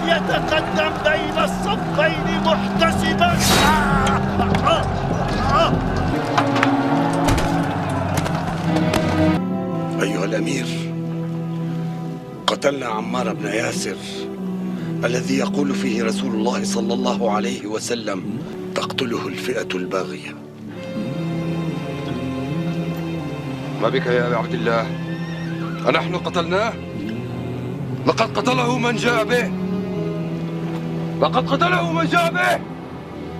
فليتقدم بين الصفين محتسبا. أيها الأمير، قتلنا عمار بن ياسر الذي يقول فيه رسول الله صلى الله عليه وسلم تقتله الفئة الباغية. ما بك يا أبا عبد الله؟ أنحن قتلناه؟ لقد قتله من جاء به. لقد قتله من جاء به.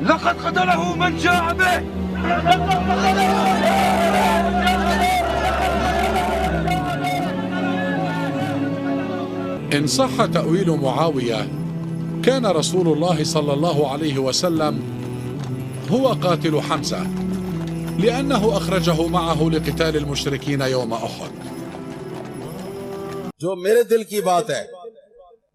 لقد قتله من جاء به. إن صح تأويل معاوية، كان رسول الله صلى الله عليه وسلم هو قاتل حمزة، لأنه أخرجه معه لقتال المشركين يوم أحد. جو میرے دل کی بات ہے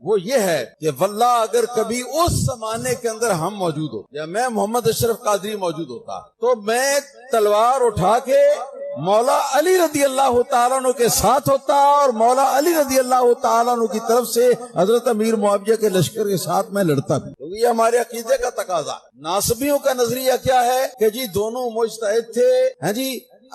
وہ یہ ہے کہ واللہ اگر کبھی اس زمانے کے اندر ہم موجود ہو یا میں محمد اشرف قادری موجود ہوتا تو میں تلوار اٹھا کے مولا علی رضی اللہ تعالیٰ عنہ کے ساتھ ہوتا اور مولا علی رضی اللہ تعالیٰ عنہ کی طرف سے حضرت امیر معاویہ کے لشکر کے ساتھ میں لڑتا بھی، کیونکہ یہ ہمارے عقیدے کا تقاضا۔ ناصبیوں کا نظریہ کیا ہے کہ جی دونوں مجتہد تھے، ہاں جی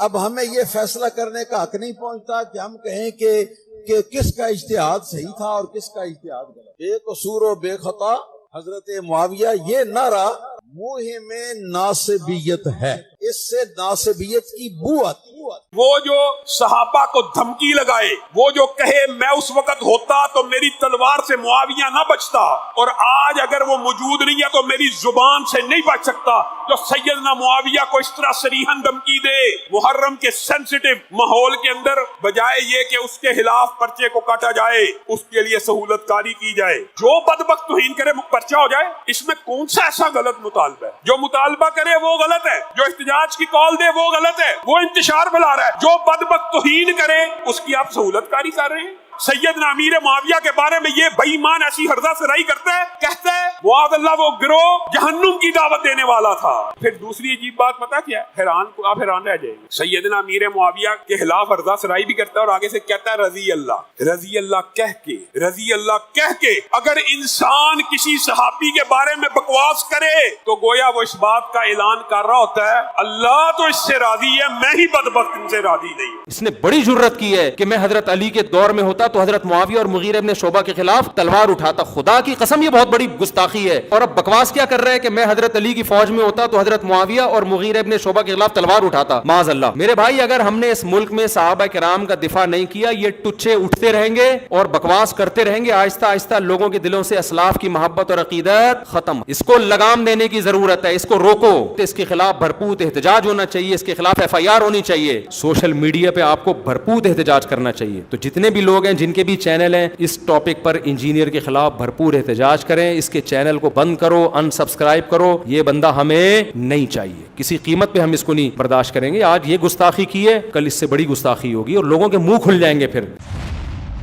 اب ہمیں یہ فیصلہ کرنے کا حق نہیں پہنچتا کہ ہم کہیں کہ کس کا اجتہاد صحیح تھا اور کس کا اجتہاد غلط۔ بے قصور و بے خطا حضرت معاویہ، یہ نعرہ منہ میں ناصبیت ہے، اس سے ناصبیت کی بو آتی ہے۔ وہ جو صحابہ کو دھمکی لگائے، وہ جو کہے میں اس وقت ہوتا تو میری تلوار سے معاویہ نہ بچتا، اور آج اگر وہ موجود نہیں ہے تو میری زبان سے نہیں بچ سکتا، جو سیدنا معاویہ کو اس طرح صریحاً دھمکی دے محرم کے سینسیٹیو ماحول کے اندر، بجائے یہ کہ اس کے خلاف پرچے کو کاٹا جائے، اس کے لیے سہولت کاری کی جائے، جو بدبخت توہین کرے پرچہ ہو جائے، اس میں کون سا ایسا غلط مطالبہ ہے؟ جو مطالبہ کرے وہ غلط ہے، جو احتجاج کی کال دے وہ غلط ہے، وہ انتشار پھیلا رہا ہے، جو بدبخت توہین کرے اس کی آپ سہولت کاری کر رہے ہیں۔ سیدنا امیر معاویہ کے بارے میں یہ بے ایمان ایسی ہرزہ سرائی کرتا ہے، کہتا ہے معاذ اللہ وہ گروہ جہنم کی دعوت دینے والا تھا۔ پھر دوسری عجیب بات پتہ کیا ہے؟ آپ حیران رہ جائیں گے، سیدنا امیر معاویہ کے خلاف ہرزہ سرائی بھی کرتا ہے اور آگے سے کہتا ہے رضی اللہ کہہ کے اگر انسان کسی صحابی کے بارے میں بکواس کرے تو گویا وہ اس بات کا اعلان کر رہا ہوتا ہے اللہ تو اس سے راضی ہے، میں ہی بدبخت ان سے راضی نہیں۔ اس نے بڑی جرت کی ہے کہ میں حضرت علی کے دور میں ہوتا تو حضرت معاویہ اور مغیرہ ابن شعبہ کے خلاف تلوار اٹھاتا۔ خدا کی قسم یہ بہت بڑی گستاخی ہے، اور اب بکواس کیا کر رہا ہے کہ میں حضرت علی کی فوج میں ہوتا تو حضرت معاویہ اور مغیرہ ابن شعبہ کے خلاف تلوار اٹھاتا۔ معاذ اللہ۔ میرے بھائی اگر ہم نے اس ملک میں صحابہ کرام کا دفاع نہیں کیا، یہ ٹچے اٹھتے رہیں گے اور بکواس کرتے رہیں گے، آہستہ آہستہ لوگوں کے دلوں سے اسلاف کی محبت اور عقیدت ختم۔ اس کو لگام دینے کی ضرورت ہے، اس کو روکو، اس کے خلاف بھرپور احتجاج ہونا چاہیے، اس کے خلاف FIR ہونی چاہیے، سوشل میڈیا پہ آپ کو بھرپور احتجاج کرنا چاہیے۔ تو جتنے بھی لوگ ہیں جن کے بھی چینل ہیں اس ٹاپک پر انجینئر کے خلاف بھرپور احتجاج کریں، اس کے چینل کو بند کرو، ان سبسکرائب کرو، یہ بندہ ہمیں نہیں چاہیے، کسی قیمت پہ ہم اس کو نہیں برداشت کریں گے۔ آج یہ گستاخی کی ہے، کل اس سے بڑی گستاخی ہوگی اور لوگوں کے منہ کھل جائیں گے۔ پھر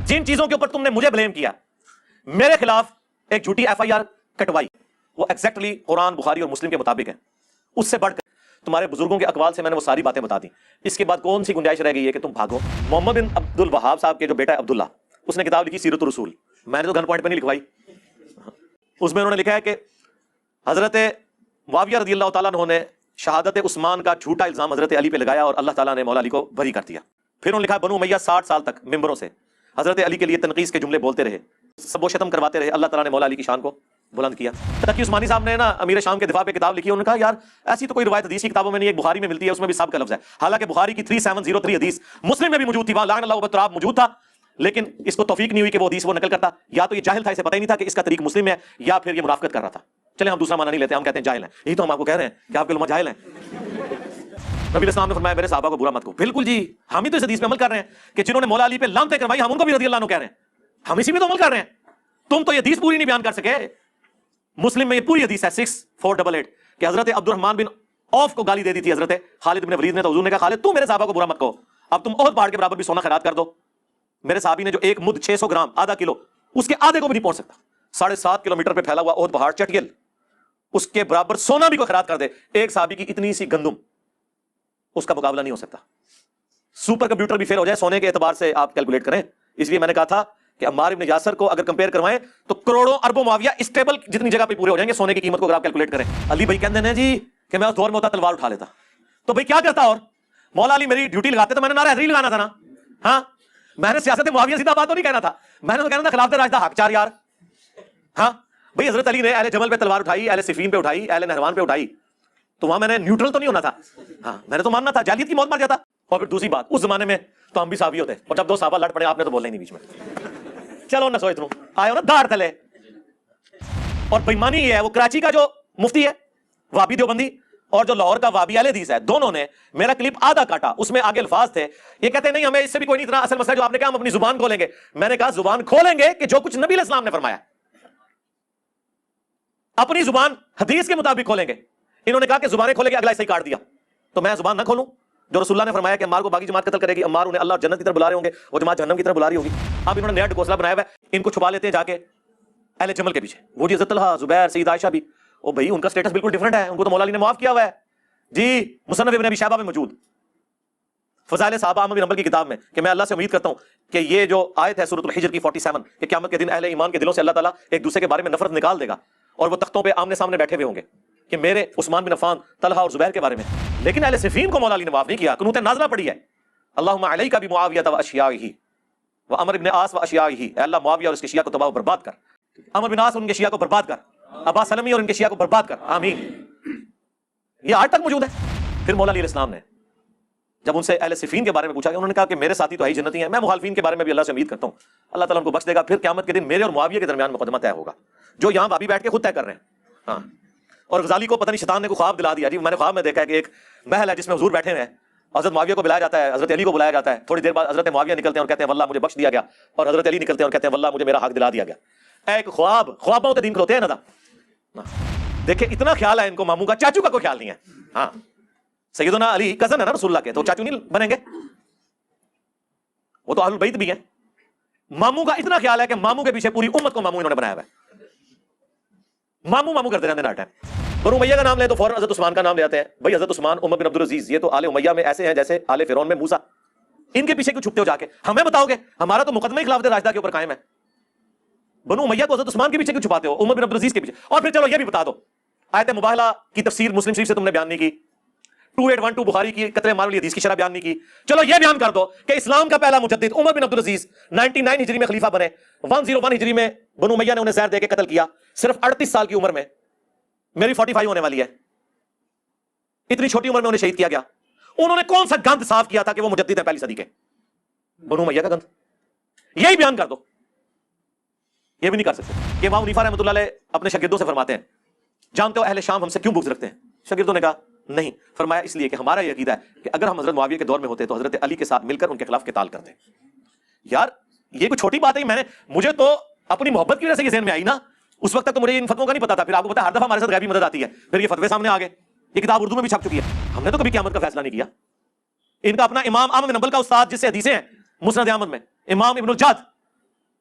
جن چیزوں کے اوپر تم نے مجھے بلیم کیا، میرے خلاف ایک جھوٹی FIR کٹوائی، وہ ایگزیکٹلی قرآن بخاری اور مسلم کے مطابق ہے، اس سے بڑھ کر تمہارے بزرگوں کے اقوال سے میں نے وہ ساری باتیں بتا دی۔ اس کے بعد کون سی گنجائش رہ گئی ہے کہ تم بھاگو؟ محمد بن عبد الوہاب صاحب کے جو بیٹا ہے عبداللہ، اس نے کتاب لکھی سیرت الرسول، میں نے تو گن پوائنٹ پہ نہیں لکھوائی، اس میں انہوں نے لکھا ہے کہ حضرت معاویہ رضی اللہ تعالیٰ عنہ نے شہادت عثمان کا جھوٹا الزام حضرت علی پہ لگایا اور اللہ تعالیٰ نے مولا علی کو بری کر دیا۔ پھر انہوں نے لکھا بنو امیہ 60 سال تک ممبروں سے حضرت علی کے لیے تنقیص کے جملے بولتے رہے، سب و شتم کرواتے رہے، اللہ تعالیٰ نے مولا علی کی شان کو بلند کیا۔ تقی عثمانی صاحب نے نا امیر شام کے دفاع پہ کتاب لکھی، انہوں نے کہا یار ایسی تو کوئی روایت حدیث کی کتابوں میں نہیں، ایک بخاری میں ملتی ہے، اس میں بھی سب کا لفظ ہے، حالانکہ بخاری کی 3703 حدیث مسلم میں بھی موجود تھی، وہاں لعن اللہ وبالتراب موجود تھا، لیکن اس کو توفیق نہیں ہوئی کہ وہ حدیث وہ نقل کرتا، یا تو یہ جاہل تھا، اسے پتہ ہی نہیں تھا کہ اس کا طریق مسلم ہے، یا پھر یہ منافقت کر رہا تھا۔ چلے ہم دوسرا معنی نہیں لیتے، ہم کہتے ہیں جاہل ہیں، یہی تو ہم آپ کو کہہ رہے ہیں کہ آپ کے علماء جاہل ہیں۔ نبی اسلام نے فرمایا میرے صحابہ کو برا مت کہو۔ بالکل جی، ہم ہی تو اس حدیث پہ عمل کر رہے ہیں کہ جنہوں نے مولا علی پہ لعنتیں کروائی ہم ان کو بھی رضی اللہ عنہ کہہ رہے ہیں، ہم اسی میں تو عمل کر رہے ہیں۔ تم تو یہ حدیث پوری نہیں بیان کر سکے، مسلم میں یہ پوری حدیث ہے 6488 کہ حضرت عبد الرحمن بن عوف کو گالی دے دی تھی حضرت خالد بن ولید نے، تو حضور نے کہا خالد تو میرے صحابہ کو برا مت کہو، اب تم احد پہاڑ کے برابر بھی سونا خیرات کر دو۔ میرے صحابی نے جو ایک مد 600 گرام آدھا کلو، اس کے آدھے کو بھی نہیں پہنچ سکتا، 7.5 کلومیٹر پہ پھیلا ہوا احد پہاڑ چٹیل، اس کے برابر سونا بھی کوئی خیرات کر دے، ایک صحابی کی اتنی سی گندم، اس کا مقابلہ نہیں ہو سکتا۔ سپر کمپیوٹر بھی فیل ہو جائے سونے کے اعتبار سے آپ کیلکولیٹ کریں۔ اس لیے میں نے کہا تھا کہ عمار ابن یاسر کو اگر کمپیئر کروائیں تو کروڑوں اربوں معاویہ اسٹیبل جتنی جگہ پہ پورے ہو جائیں گے سونے کی قیمت کو اگر آپ کیلکولیٹ کریں. علی بھائی کہتے ہیں جی کہ میں اس دور میں ہوتا تلوار اٹھا لیتا, تو بھائی کیا کرتا, اور مولا علی میری ڈیوٹی لگاتے تو میں نے نعرہ حیدری لگانا تھا نا. ہاں میں نے سیاست معاویہ سیدھا بات تو نہیں کہنا تھا, میں نے تو کہنا تھا خلافت راشدہ حق چار یار. ہاں بھائی حضرت علی نے اہل جمل پہ تلوار اٹھائی, اہل صفین پہ اٹھائی, اہل نہروان پہ اٹھائی, تو وہاں میں نے نیوٹرل تو نہیں ہونا تھا. ہاں میں نے تو ماننا تھا جاہلیت کی موت مر جاتا. اور پھر دوسری بات, اس زمانے میں تو ہم بھی صحابی ہوتے, اور جب دو صحابہ لڑ پڑے آپ نے تو بولنا ہی نہیں بیچ میں. چلو نہ سوچ لوں آئے ہو نا دھار تلے. اور بےمانی یہ ہے, وہ کراچی کا جو مفتی ہے وابی دیوبندی اور جو لاہور کا وابی اہل حدیث ہے, دونوں نے میرا کلپ آدھا کاٹا, اس میں آگے الفاظ تھے, یہ کہتے ہیں نہیں ہمیں اس سے بھی کوئی نہیں, اتنا اصل مسئلہ جو آپ نے کہا ہم اپنی زبان کھولیں گے. میں نے کہا زبان کھولیں گے کہ جو کچھ نبی علیہ السلام نے فرمایا اپنی زبان حدیث کے مطابق کھولیں گے. انہوں نے کہا کہ زبانیں کھولیں گے, اگلا ایسے ہی کاٹ دیا. تو میں زبان نہ کھولوں جو رسول اللہ نے فرمایا کہ عمار کو باقی جماعت قتل کرے گی, عمار انہیں اللہ جنت کی طرف بلا رہے ہوں گے, وہ جماعت جہنم کی طرف بلا رہی ہوگی. اب انہوں نے نیا ڈکوسلا بنایا ہوا ہے, ان کو چھپا لیتے ہیں جا کے اہل جمل کے پیچھے. وہ جی حضرت طلحہ, زبیر, سید عائشہ بھی, او بھائی ان کا سٹیٹس بالکل ڈیفرنٹ ہے, ان کو تو مولا علی نے معاف کیا ہوا ہے جی. مصنف ابن ابی شیبہ میں موجود فضائل صحابہ احمد بن حنبل کی کتاب میں, کہ میں اللہ سے امید کرتا ہوں کہ یہ جو آیت ہے سورۃ الحجر کی 47 کہ قیامت کے دن اہل ایمان کے دلوں سے اللہ تعالیٰ ایک دوسرے کے بارے میں نفرت نکال دے گا, اور وہ تختوں پہ آمنے سامنے بیٹھے ہوئے ہوں گے کہ میرے عثمان بن عفان, طلحہ اور زبیر کے بارے میں. لیکن اہل صفین کو مولا علی نے معاف نہیں کیا, قنوت نازلہ پڑی ہے, اللہم علیک بمعاویہ واشیاعہ وعمر بن عاص واشیاعہ, اے اللہ معاویہ اور اس کے شیعہ کو تباہ و برباد کر, عمر بن عاص اور ان کے شیعہ کو برباد کر, ابا سلمی اور ان کے شیعہ کو برباد کر, آمین. یہ آج تک موجود ہے. پھر مولا علی علیہ السلام نے جب ان سے اہل صفین کے بارے میں پوچھا گیا, انہوں نے کہا کہ میرے ساتھی تو ہی جنتی ہیں, میں مخالفین کے بارے میں بھی اللہ سے امید کرتا ہوں اللہ تعالیٰ ان کو بخش دے گا. پھر قیامت کے دن میرے اور معاویہ کے درمیان مقدمہ طے ہوگا, جو یہاں بابی بیٹھ کے خود طے کر رہے ہیں. ہاں اور غزالی کو پتہ نہیں شیطان نے کو خواب دلا دیا جی, میں نے خواب میں دیکھا ہے کہ ایک محل ہے جس میں حضور بیٹھے ہوئے ہیں, حضرت معاویہ کو بلایا جاتا ہے, حضرت علی کو بلایا جاتا ہے, تھوڑی دیر بعد حضرت معاویہ نکلتے ہیں اور کہتے ہیں واللہ مجھے بخش دیا گیا, اور حضرت علی نکلتے ہیں اور کہتے ہیں واللہ مجھے میرا حق دلا دیا گیا. ایک خواب, خوابوں کے دن کھلوتے ہیں نا. دیکھیں اتنا خیال ہے ان کو ماموں کا, چاچو کا کوئی خیال نہیں ہے. ہاں سیدنا علی کزن ہے نا رسول اللہ کے, تو چاچو نہیں بنیں گے, وہ تو اہل البیت بھی ہیں. ماموں کا اتنا خیال ہے کہ ماموں کے پیچھے پوری امت کو ماموں انہوں نے بنایا ہوا ہے. ماموں ماموں کرتے رہتے ہیں ہر ٹائم. بنو امیہ کا نام لیں تو فوراً حضرت عثمان کا نام لے آتے ہیں. بھائی حضرت عثمان, عمر بن عبدالعزیز, یہ تو آل امیہ میں ایسے ہیں جیسے آل فرعون میں موسیٰ. ان کے پیچھے کیوں چھپتے ہو جا کے, ہمیں بتاؤ گے, ہمارا تو مقدمہ خلافت راشدہ کے اوپر قائم ہے. بنو امیہ کو حضرت عثمان کے پیچھے کیوں چھپاتے ہو, عمر بن عبدالعزیز کے پیچھے. اور پھر چلو یہ بھی بتا دو, آیت مباہلہ کی تفسیر مسلم شریف سے تم نے بیان نہیں کی, 2812 بخاری کی قتل عمار والی حدیث کی شرح بیان نہیں کی. چلو یہ بیان کر دو کہ اسلام کا پہلا مجدد عمر بن عبدالعزیز 99 ہجری میں خلیفہ بنے, 101 ہجری میں بنو امیہ نے انہیں زہر دے کے قتل کیا, صرف 38 سال کی عمر میں, میری 45 ہونے والی ہے, اتنی چھوٹی عمر میں انہیں شہید کیا گیا. انہوں نے کون سا گند صاف کیا تھا کہ وہ مجدد ہیں پہلی صدی کے؟ بنو امیہ کا گند. یہی بیان کر دو. یہ بھی نہیں کر سکتے. کہ امام حنیفہ رحمۃ اللہ علیہ اپنے شاگردوں سے فرماتے ہیں, جانتے ہو اہل شام ہم سے کیوں بغض رکھتے ہیں؟ شاگردوں نے کہا نہیں. فرمایا اس لیے کہ ہمارا یہ عقیدہ ہے کہ اگر ہم حضرت معاویہ کے دور میں ہوتے تو حضرت علی کے ساتھ مل کر ان کے خلاف قتال کرتے. یار یہ کوئی چھوٹی بات ہے, میں نے, مجھے تو اپنی محبت کی وجہ سے یہ ذہن میں آئی نا, اس وقت تک تو مجھے ان فتووں کا نہیں پتا تھا. پھر آپ کو پتا ہر دفعہ ہمارے ساتھ غیبی مدد آتی ہے, پھر یہ فتوے سامنے آ گئے. یہ کتاب اردو میں بھی چھپ چکی ہے, ہم نے تو کبھی قیامت کا فیصلہ نہیں کیا. ان کا اپنا امام احمد بن حنبل کا استاد جس سے حدیثیں ہیں مسند احمد میں, امام ابن الجاد,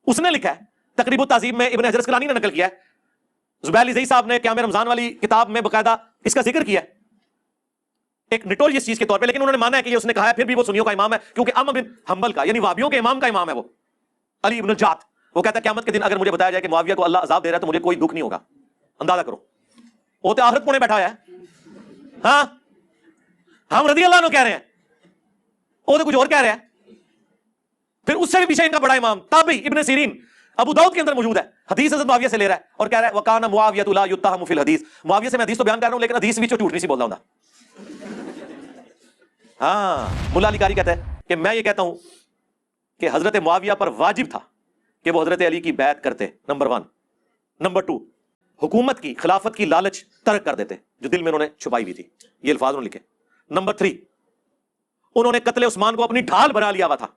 اس نے لکھا ہے. تقریب التہذیب میں ابن حجر اسقلانی نے نقل کیا ہے. زبیر علی زئی صاحب نے قیام رمضان والی کتاب میں باقاعدہ اس کا ذکر کیا ہے, ایک نٹوریس چیز کے طور پہ, لیکن انہوں نے مانا ہے کہ یہ اس نے کہا ہے, پھر بھی وہ سنیوں کا امام ہے, کیونکہ احمد بن حنبل کا یعنی وہابیوں کے امام کا امام ہے وہ علی ابن الجاد. وہ کہتا ہے قیامت کے دن اگر مجھے بتایا جائے کہ معاویہ کو اللہ عذاب دے رہا ہے تو مجھے کوئی دکھ نہیں ہوگا. اندازہ کرو, وہ تو آخرت پونے بیٹھا ہوا ہے. ہاں ہم رضی اللہ عنہ کہہ رہے ہیں, وہ تو کچھ اور کہہ رہے ہیں. پھر اس سے بھی پیچھے ان کا بڑا امام تابعی ابن سیرین ابو داؤد کے اندر موجود ہے, حدیث حضرت معاویہ سے لے رہا ہے اور کہہ رہا ہے وکان معاویہ لا یتهم فی الحدیث. معاویہ سے میں حدیث تو بیان کر رہا ہوں لیکن حدیث بھی جھوٹ نہیں سی بول رہا ہوں. ہاں ملا علی قاری کہتا ہے کہ میں یہ کہتا ہوں کہ حضرت معاویہ پر واجب تھا کہ وہ حضرت علی کی بیعت کرتے, نمبر 1. نمبر 2, حکومت کی, خلافت کی لالچ ترک کر دیتے جو دل میں انہوں نے چھپائی ہوئی تھی. یہ الفاظ انہوں نے لکھے. نمبر 3, انہوں نے قتل عثمان کو اپنی ڈھال بنا لیا ہوا تھا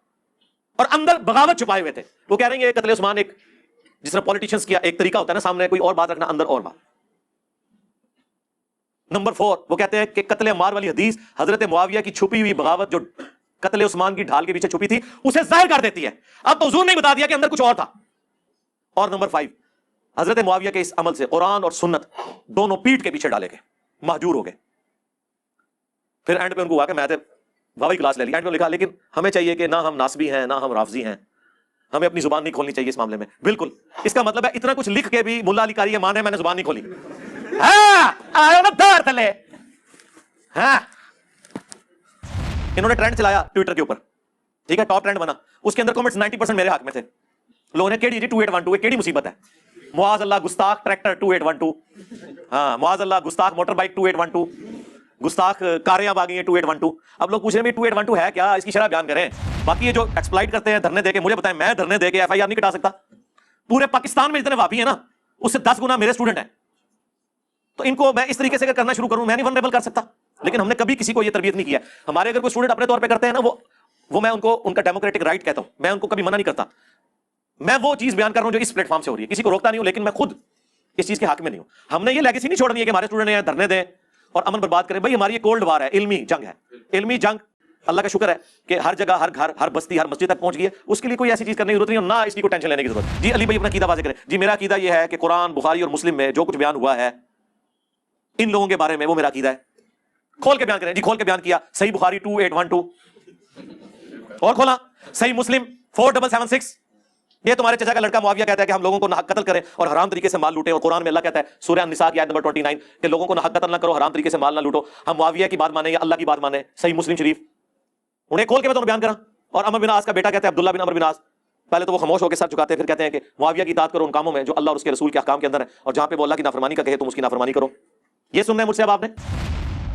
اور اندر بغاوت چھپائے ہوئے تھے. وہ کہہ رہے ہیں یہ قتل عثمان ایک, جس طرح پولیٹیشنز کیا ایک طریقہ ہوتا ہے نا, سامنے کوئی اور بات رکھنا, اندر اور بات. نمبر 4, وہ کہتے ہیں کہ قتل عمار والی حدیث حضرت معاویہ کی چھپی ہوئی بغاوت جو قتل عثمان کی ڈھال کے پیچھے چھپی تھی اسے ظاہر کر دیتی ہے. اب تو حضور نے بتا دیا کہ اندر کچھ اور تھا. اور نمبر 5, حضرت معاویہ کے اس عمل سے قرآن اور سنت دونوں پیٹ کے پیچھے ڈالے گئے, مہجور ہو گئے. پھر اینڈ پہ ان کو ہوا کہ میں واوی کلاس لے لی. اینڈ پہ لکھا لیکن ہمیں چاہیے کہ نہ ہم ناسبی ہیں نہ ہم رافضی ہیں, ہمیں اپنی زبان نہیں کھولنی چاہیے اس معاملے میں. بالکل. اس کا مطلب ہے اتنا کچھ لکھ کے بھی ملا علی قاری مان ہے میں نے زبان نہیں کھولی. ہاں آئے نا دار تلے. ہاں انہوں نے ٹرینڈ چلایا ٹویٹر کے اوپر, ٹھیک ہے, ٹاپ ٹرینڈ بنا, اس کے اندر کمنٹس 90% میرے حق میں تھے. لوگوں نے کیڑی جی 2812 کیڑی مصیبت ہے, معاذ اللہ گستاخ ٹریکٹر 2812, ہاں معاذ اللہ گستاخ موٹر بائک 2812, گستاخ کاریں اب آ گئی ہیں 2812. اب لوگ پوچھ رہے ہیں 2812 ہے کیا, اس کی شرح بیان کریں. باقی یہ جو ایکسپلائٹ کرتے ہیں دھرنے دے کے, مجھے بتائیں میں دھرنے دے کے ایف آئی آر نہیں کٹا سکتا؟ پورے پاکستان میں جتنے وابی ہیں نا اس سے 10 گنا میرے اسٹوڈنٹ ہیں, تو ان کو میں اس طریقے سے اگر کرنا شروع کروں میں نہیں ونریبل کر سکتا. لیکن ہم نے کبھی کسی کو یہ تربیت نہیں کیا. ہمارے اگر کوئی اسٹوڈنٹ اپنے طور پہ کرتے ہیں نا وہ میں ان کو ان کا ڈیموکریٹک رائٹ کہتا ہوں, میں ان کو کبھی منع نہیں کرتا. میں وہ چیز بیان کر رہا ہوں جو اس پلیٹ فارم سے ہو رہی ہے, کسی کو روکتا نہیں ہوں, لیکن میں خود اس چیز کے حق میں نہیں ہوں. ہم نے یہ لیگیسی نہیں چھوڑنی ہے کہ ہمارے اسٹوڈنٹ ہیں دھرنے دیں اور امن برباد کریں. بھائی ہماری یہ کولڈ وار ہے, علمی جنگ ہے. علمی جنگ اللہ کا شکر ہے کہ ہر جگہ, ہر گھر, ہر بستی, ہر مسجد تک پہنچ گئی ہے. اس کے لیے کوئی ایسی چیز کرنے کی ضرورت نہیں اور نہ اس کی کوئی ٹینشن لینے کی ضرورت. جی علی بھائی اپنا عقیدہ واضح کریں. جی میرا عقیدہ یہ ہے کہ قرآن, بخاری اور مسلم میں جو کچھ بیان ہوا ہے ان لوگوں کے بارے میں وہ میرا عقیدہ ہے. کھول کے بیان کریں. جی کھول کے بیان کیا. صحیح بخاری 2812 اور کھولا. صحیح مسلم 4776. یہ تمہارے چچا کا لڑکا معاویہ کہتا ہے کہ ہم لوگوں کو ناحق قتل کریں اور حرام طریقے سے مال لوٹیں, اور قرآن میں اللہ کہتا ہے سورہ النساء کی آیت نمبر 29 کہ لوگوں کو ناحق قتل نہ کرو, حرام طریقے سے مال نہ لوٹو. ہم معاویہ کی بات مانیں یا اللہ کی بات مانیں؟ صحیح مسلم شریف انہیں کھول کے میں تمہیں بیان کرا. اور عمر بن عاص کا بیٹا کہتا ہے عبداللہ بن عمر بن عاص, پہلے تو وہ خاموش ہو کے سر جھکاتے ہیں, پھر کہتے ہیں کہ معاویہ کی اطاعت کرو ان کاموں میں جو اللہ اور اس کے رسول کے احکام کے اندر ہے, اور جہاں پہ وہ اللہ کی نافرمانی کا کہے تم اس کی نافرمانی کرو. یہ سننا ہے مجھ سے اب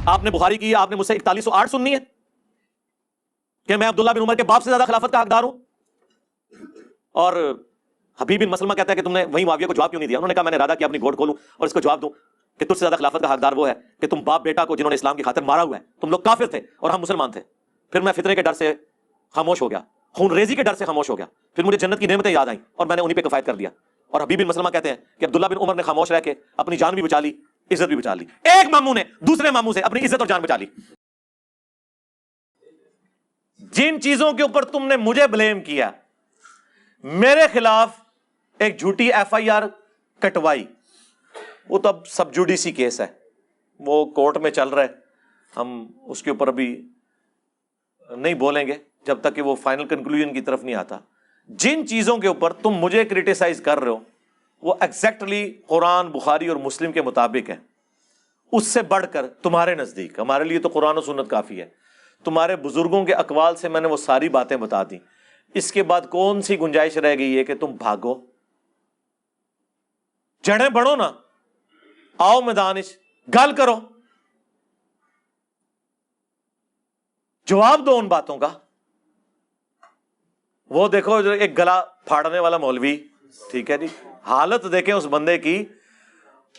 آپ نے بخاری کی, آپ نے مجھ سے 4108 سننی ہے کہ میں عبداللہ بن عمر کے باپ سے زیادہ خلافت کا حقدار ہوں. اور حبیب بن مسلمہ کہتا ہے کہ تم نے وہی معاویہ کو جواب کیوں نہیں دیا؟ انہوں نے کہا میں نے ارادہ کیا اپنی گھوڑ کھولوں اور اس کو جواب دوں کہ تجھ سے زیادہ خلافت کا حقدار وہ ہے کہ تم باپ بیٹا کو جنہوں نے اسلام کی خاطر مارا ہوا ہے, تم لوگ کافر تھے اور ہم مسلمان تھے. پھر میں فتنے کے ڈر سے خاموش ہو گیا, خون ریزی کے ڈر سے خاموش ہو گیا, پھر مجھے جنت کی نعمتیں یاد آئیں اور میں نے انہی پہ کفایت کر دیا. اور حبیب بن مسلمہ کہتے ہیں کہ عبداللہ بن عمر نے خاموش رہ کے اپنی جان بھی بچا لی, عزت بھی بچا لی. ایک ماموں نے دوسرے ماموں سے اپنی عزت اور جان بچا لی. جن چیزوں کے اوپر تم نے مجھے بلیم کیا, میرے خلاف ایک جھوٹی ایف آئی آر کٹوائی, وہ تو اب سب جوڈیسی کیس ہے, وہ کورٹ میں چل رہا ہے, ہم اس کے اوپر ابھی نہیں بولیں گے جب تک کہ وہ فائنل کنکلوژن کی طرف نہیں آتا. جن چیزوں کے اوپر تم مجھے کرٹیسائز کر رہے ہو وہ ایگزیکٹلی قرآن, بخاری اور مسلم کے مطابق ہے. اس سے بڑھ کر تمہارے نزدیک, ہمارے لیے تو قرآن و سنت کافی ہے, تمہارے بزرگوں کے اقوال سے میں نے وہ ساری باتیں بتا دی. اس کے بعد کون سی گنجائش رہ گئی ہے کہ تم بھاگو؟ جڑیں بڑھو نا, آؤ میدانش گل کرو, جواب دو ان باتوں کا. وہ دیکھو جو ایک گلا پھاڑنے والا مولوی, ٹھیک ہے جی, حالت دیکھیں اس بندے کی,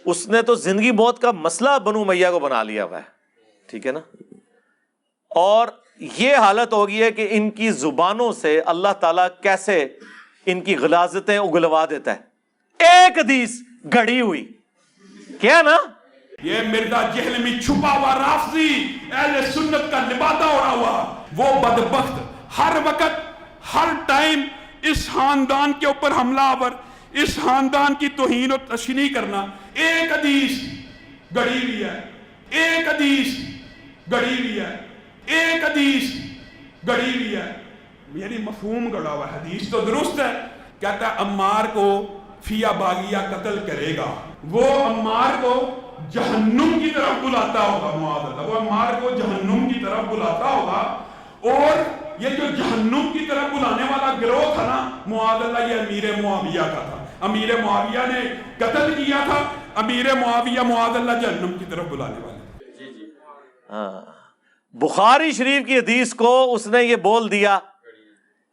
اس نے تو زندگی موت کا مسئلہ بنو امیہ کو بنا لیا ہوا ہے, ٹھیک ہے نا. اور یہ حالت ہوگی ہے کہ ان کی زبانوں سے اللہ تعالیٰ کیسے ان کی غلاظتیں اگلوا دیتا ہے. ایک حدیث گڑی ہوئی کیا نا, یہ مرزا جہلمی چھپا ہوا رافضی اہل سنت کا لبادہ اڑا ہوا وہ بدبخت ہر وقت ہر ٹائم اس خاندان کے اوپر حملہ آور, اس خاندان کی توہین و تشنیع کرنا. ایک حدیث گڑی ہوئی ہے, ایک حدیث گڑی ہوئی ہے, ایک حدیث گڑی ہوئی ہے. یعنی مفہوم گڑا ہوا. حدیث تو درست ہے, کہتا ہے عمار کو فیا باغیہ قتل کرے گا, وہ عمار کو جہنم کی طرف بلاتا ہوگا, معاذ اللہ, وہ عمار کو جہنم کی طرف بلاتا ہوگا. اور یہ جو جہنم کی طرف بلانے والا گروہ تھا نا, معاذ اللہ, یہ امیر معاویہ کا تھا. امیر معاویہ نے قتل کیا تھا, امیر معاویہ معاذ اللہ جہنم کی طرف بلانے والے. بخاری شریف کی حدیث کو اس نے یہ بول دیا.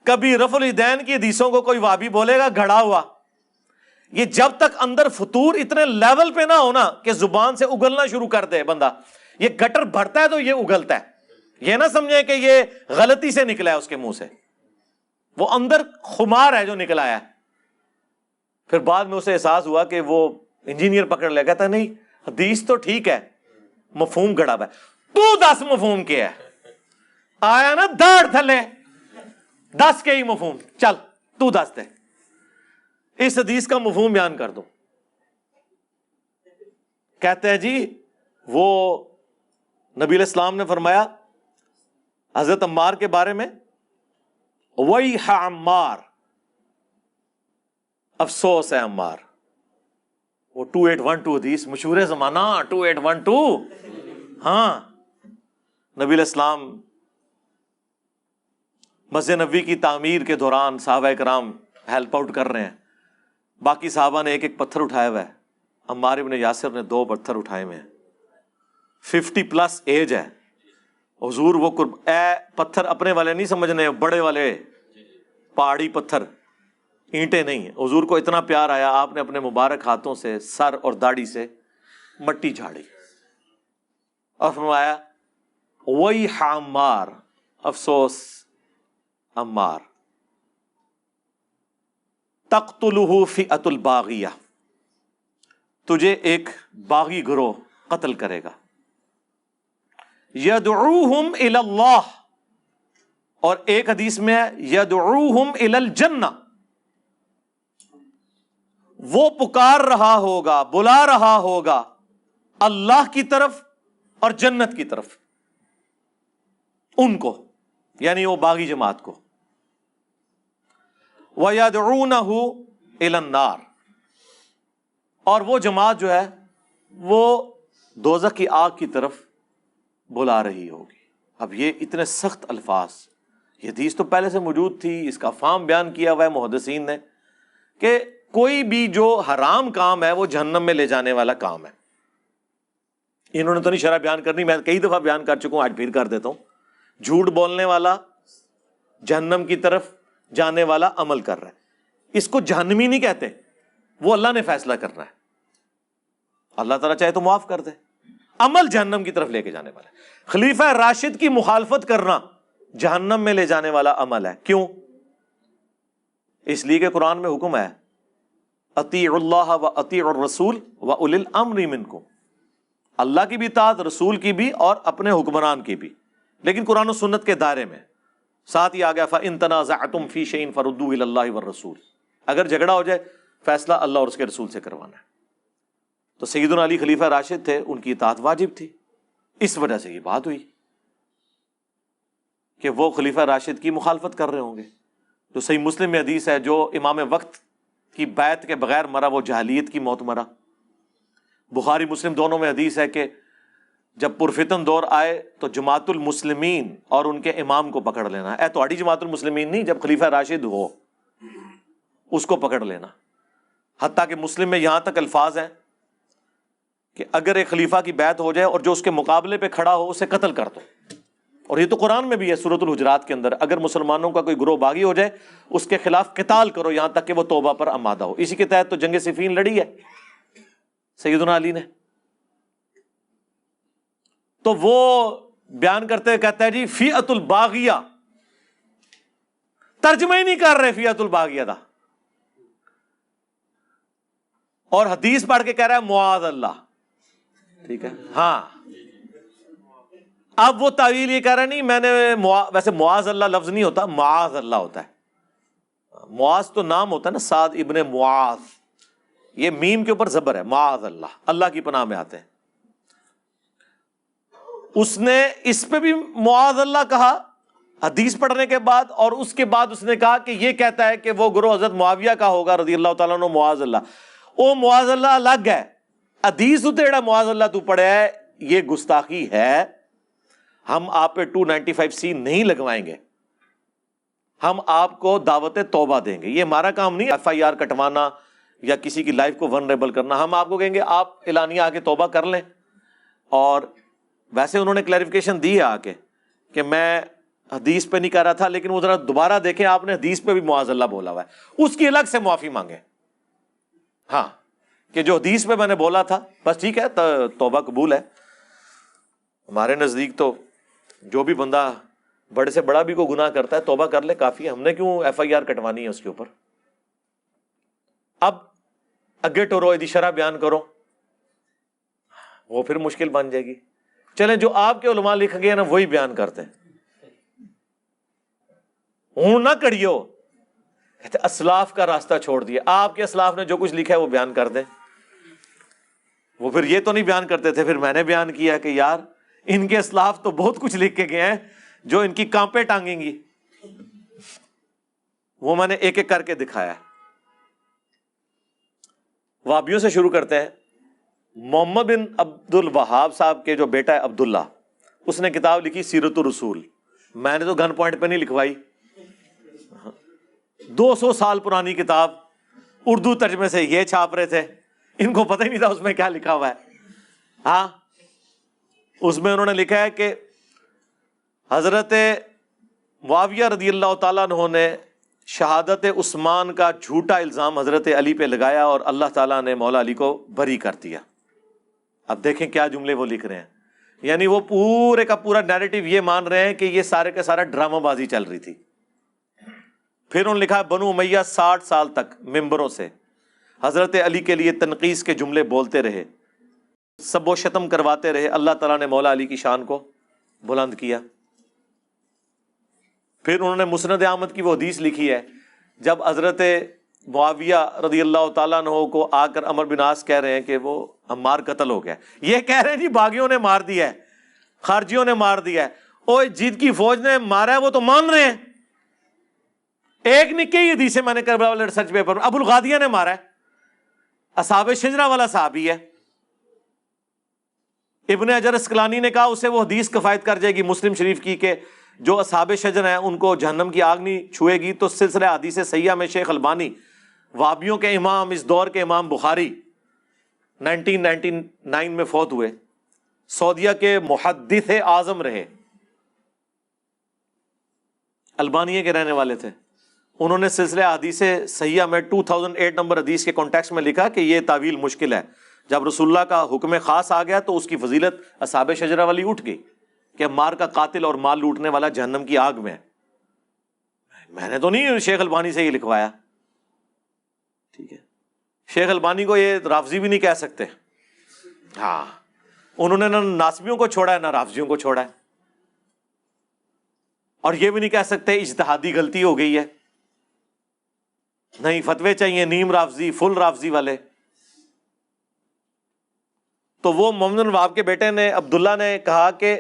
کبھی رفع الیدین کی حدیثوں کو کوئی وابی بولے گا گھڑا ہوا. یہ جب تک اندر فطور اتنے لیول پہ نہ ہونا کہ زبان سے اگلنا شروع کر دے بندہ, یہ گٹر بھرتا ہے تو یہ اگلتا ہے. یہ نہ سمجھے کہ یہ غلطی سے نکلا ہے اس کے منہ سے, وہ اندر خمار ہے جو نکلا ہے. پھر بعد میں اسے احساس ہوا کہ وہ انجینئر پکڑ لے, کہتا نہیں حدیث تو ٹھیک ہے, مفہوم گڑا ہوا ہے. تو 10 مفہوم کیا ہے, آیا نا داڑ تھلے 10 کے ہی مفہوم, چل تو 10 دے, اس حدیث کا مفہوم بیان کر دو. کہتے ہیں جی وہ نبی علیہ السلام نے فرمایا حضرت عمار کے بارے میں, وَيْحَ عَمَّارِ افسوس ہے عمار. وہ 2812 حدیث مشہور زمانہ 2812. ہاں نبی علیہ السلام مسجد نبوی کی تعمیر کے دوران صحابہ کرام ہیلپ آؤٹ کر رہے ہیں. باقی صحابہ نے ایک ایک پتھر اٹھایا ہوا ہے. عمار ابن یاسر نے 2 پتھر اٹھائے ہوئے ہیں. 50+ ایج ہے. حضور وہ پتھر اپنے والے نہیں سمجھنے, بڑے والے پہاڑی پتھر, اینٹیں نہیں ہیں. حضور کو اتنا پیار آیا, آپ نے اپنے مبارک ہاتھوں سے سر اور داڑھی سے مٹی جھاڑی اور فرمایا وہی عمار, افسوس عمار, تقتلہ فئۃ الباغیہ, تجھے ایک باغی گروہ قتل کرے گا. یدعوہم الی اللہ, اور ایک حدیث میں ہے یدعوہم الی الجنہ, وہ پکار رہا ہوگا, بلا رہا ہوگا اللہ کی طرف اور جنت کی طرف, ان کو یعنی وہ باغی جماعت کو. وَيَدْعُونَهُ إِلَى النَّارِ, اور وہ جماعت جو ہے وہ دوزخ کی آگ کی طرف بلا رہی ہوگی. اب یہ اتنے سخت الفاظ, یہ حدیث تو پہلے سے موجود تھی, اس کا فہم بیان کیا ہوا ہے محدثین نے کہ کوئی بھی جو حرام کام ہے وہ جہنم میں لے جانے والا کام ہے. انہوں نے تو نہیں شرح بیان کرنی, میں کئی دفعہ بیان کر چکا ہوں, آج پھر کر دیتا ہوں. جھوٹ بولنے والا جہنم کی طرف جانے والا عمل کر رہا ہے, اس کو جہنمی نہیں کہتے, وہ اللہ نے فیصلہ کرنا ہے. اللہ تعالیٰ چاہے تو معاف کر دے. عمل جہنم کی طرف لے کے جانے والا ہے. خلیفہ راشد کی مخالفت کرنا جہنم میں لے جانے والا عمل ہے. کیوں؟ اس لیے کہ قرآن میں حکم ہے اطیعوا اللہ و اطیعوا الرسول و اولی الامر منکم, اللہ کی بھی اطاعت, رسول کی بھی, اور اپنے حکمران کی بھی, لیکن قرآن و سنت کے دائرے میں. ساتھ ہی آ گیا فَإِن تَنَازَعْتُمْ فِي شَيْءٍ فَرُدُّوهُ إِلَى اللَّهِ وَالرَّسُولِ, اگر جھگڑا ہو جائے فیصلہ اللہ اور اس کے رسول سے کروانا ہے. تو سیدنا علی خلیفہ راشد تھے, ان کی اطاعت واجب تھی. اس وجہ سے یہ بات ہوئی کہ وہ خلیفہ راشد کی مخالفت کر رہے ہوں گے. جو صحیح مسلم میں حدیث ہے, جو امام وقت کی بیعت کے بغیر مرا وہ جاہلیت کی موت مرا. بخاری مسلم دونوں میں حدیث ہے کہ جب پرفتن دور آئے تو جماعت المسلمین اور ان کے امام کو پکڑ لینا. اے تو جماعت المسلمین نہیں, جب خلیفہ راشد ہو اس کو پکڑ لینا. حتیٰ کہ مسلم میں یہاں تک الفاظ ہیں کہ اگر ایک خلیفہ کی بیعت ہو جائے اور جو اس کے مقابلے پہ کھڑا ہو اسے قتل کر دو. اور یہ تو قرآن میں بھی ہے سورۃ الحجرات کے اندر, اگر مسلمانوں کا کوئی گروہ باغی ہو جائے اس کے خلاف قتال کرو یہاں تک کہ وہ توبہ پر آمادہ ہو. اسی کے تحت تو جنگ صفین لڑی ہے سیدنا علی نے. تو وہ بیان کرتے ہوئے کہتا ہے جی فئۃ الباغیہ, ترجمہ ہی نہیں کر رہے فئۃ الباغیہ دا, اور حدیث پڑھ کے کہہ رہا ہے معاذ اللہ. ٹھیک ہے, ہاں. اب وہ تعویل یہ کہہ رہا ہے نہیں میں نے ویسے معاذ اللہ لفظ نہیں ہوتا, معاذ اللہ ہوتا ہے. معاذ تو نام ہوتا ہے نا, سعد ابن معاذ, یہ میم کے اوپر زبر ہے, معاذ اللہ, اللہ کی پناہ میں آتے ہیں. اس نے اس پہ بھی معاذ اللہ کہا حدیث پڑھنے کے بعد, اور اس کے بعد اس نے کہا کہ یہ کہتا ہے کہ وہ گروہ حضرت معاویہ کا ہوگا رضی اللہ تعالیٰ عنہ, معاذ اللہ. او معاذ اللہ الگ ہے, حدیث اتےڑا معاذ اللہ تو پڑھے ہے, یہ گستاخی ہے. ہم آپ پہ 295C نہیں لگوائیں گے, ہم آپ کو دعوت توبہ دیں گے. یہ ہمارا کام نہیں FIR کٹوانا یا کسی کی لائف کو ونریبل کرنا. ہم آپ کو کہیں گے آپ اعلانیہ آ کے توبہ کر لیں. اور ویسے انہوں نے کلیریفیکیشن دی ہے آ کے کہ میں حدیث پہ نہیں کہہ رہا تھا, لیکن وہ ذرا دوبارہ دیکھیں, آپ نے حدیث پہ بھی معاذ اللہ بولا ہوا ہے, اس کی الگ سے معافی مانگیں. ہاں کہ جو حدیث پہ میں نے بولا تھا بس ٹھیک ہے, توبہ قبول ہے. ہمارے نزدیک تو جو بھی بندہ بڑے سے بڑا بھی کوئی گناہ کرتا ہے توبہ کر لے کافی ہے. ہم نے کیوں FIR کٹوانی ہے اس کے اوپر. اب اگے ٹورو دی شرح بیان کرو, وہ پھر مشکل بن جائے گی. چلیں جو آپ کے علماء لکھ گئے نا وہی بیان کرتے ہیں. ہوں نہ کڑیو, کہتے اسلاف کا راستہ چھوڑ دیا. آپ کے اسلاف نے جو کچھ لکھا ہے وہ بیان کر دیں. وہ پھر یہ تو نہیں بیان کرتے تھے, پھر میں نے بیان کیا کہ یار ان کے اسلاف تو بہت کچھ لکھ کے گئے ہیں جو ان کی کانپیں ٹانگیں گی. وہ میں نے ایک ایک کر کے دکھایا. وہابیوں سے شروع کرتے ہیں. محمد بن عبد الوہاب صاحب کے جو بیٹا ہے عبداللہ، اس نے کتاب لکھی سیرت الرسول. میں نے تو گن پوائنٹ پہ نہیں لکھوائی، 200 سال پرانی کتاب، اردو ترجمے سے یہ چھاپ رہے تھے، ان کو پتہ ہی نہیں تھا اس میں کیا لکھا ہوا ہے. ہاں، اس میں انہوں نے لکھا ہے کہ حضرت معاویہ رضی اللہ تعالیٰ عنہ نے شہادت عثمان کا جھوٹا الزام حضرت علی پہ لگایا اور اللہ تعالیٰ نے مولا علی کو بری کر دیا. اب دیکھیں کیا جملے وہ لکھ رہے ہیں، یعنی وہ پورے کا پورا نیریٹو یہ مان رہے ہیں کہ یہ سارے کا سارا ڈرامہ بازی چل رہی تھی. پھر انہوں نے لکھا بنو امیہ 60 سال تک ممبروں سے حضرت علی کے لیے تنقیص کے جملے بولتے رہے، سب و شتم کرواتے رہے، اللہ تعالیٰ نے مولا علی کی شان کو بلند کیا. پھر انہوں نے مسند احمد کی وہ حدیث لکھی ہے جب حضرت معاویہ رضی اللہ تعالیٰ عنہ کو آ کر عمرو بن عاص کہہ رہے ہیں کہ وہ عمار قتل ہو گیا، یہ کہہ رہے ہیں جی باغیوں نے مار دیا ہے، خارجیوں نے مار دیا ہے. اوہ جیت کی فوج نے مارا ہے وہ تو مان رہے ہیں. ایک نکی ہی حدیث ہے میں نے کربلا والے ریسرچ پیپر میں، ابو الغادیہ نے مارا ہے، اصحاب شجرہ والا صحابی ہے. ابن حجر اسقلانی نے کہا اسے وہ حدیث کفایت کر جائے گی مسلم شریف کی کہ جو اصحاب شجر ہیں ان کو جہنم کی آگ نہیں چھوئے گی. تو سلسلہ حدیث صحیحہ میں شیخ البانی، وہابیوں کے امام، اس دور کے امام بخاری 1999 میں فوت ہوئے، سعودیہ کے محدث اعظم رہے، البانیہ کے رہنے والے تھے. انہوں نے سلسلہ حدیث صحیحہ میں 2008 نمبر حدیث کے کانٹیکسٹ میں لکھا کہ یہ تعویل مشکل ہے. جب رسول اللہ کا حکم خاص آ گیا تو اس کی فضیلت اصحاب شجرہ والی اٹھ گئی کہ مار کا قاتل اور مال لوٹنے والا جہنم کی آگ میں ہے. میں نے تو نہیں شیخ البانی سے یہ لکھوایا. ٹھیک ہے، شیخ البانی کو یہ رافضی بھی نہیں کہہ سکتے. ہاں، انہوں نے نہ ناسبیوں کو چھوڑا ہے نہ رافضیوں کو چھوڑا ہے، اور یہ بھی نہیں کہہ سکتے اجتہادی غلطی ہو گئی ہے. نہیں، فتوے چاہیے نیم رافضی، فل رافضی والے. تو وہ محمد بن وہاب کے بیٹے نے عبداللہ نے کہا کہ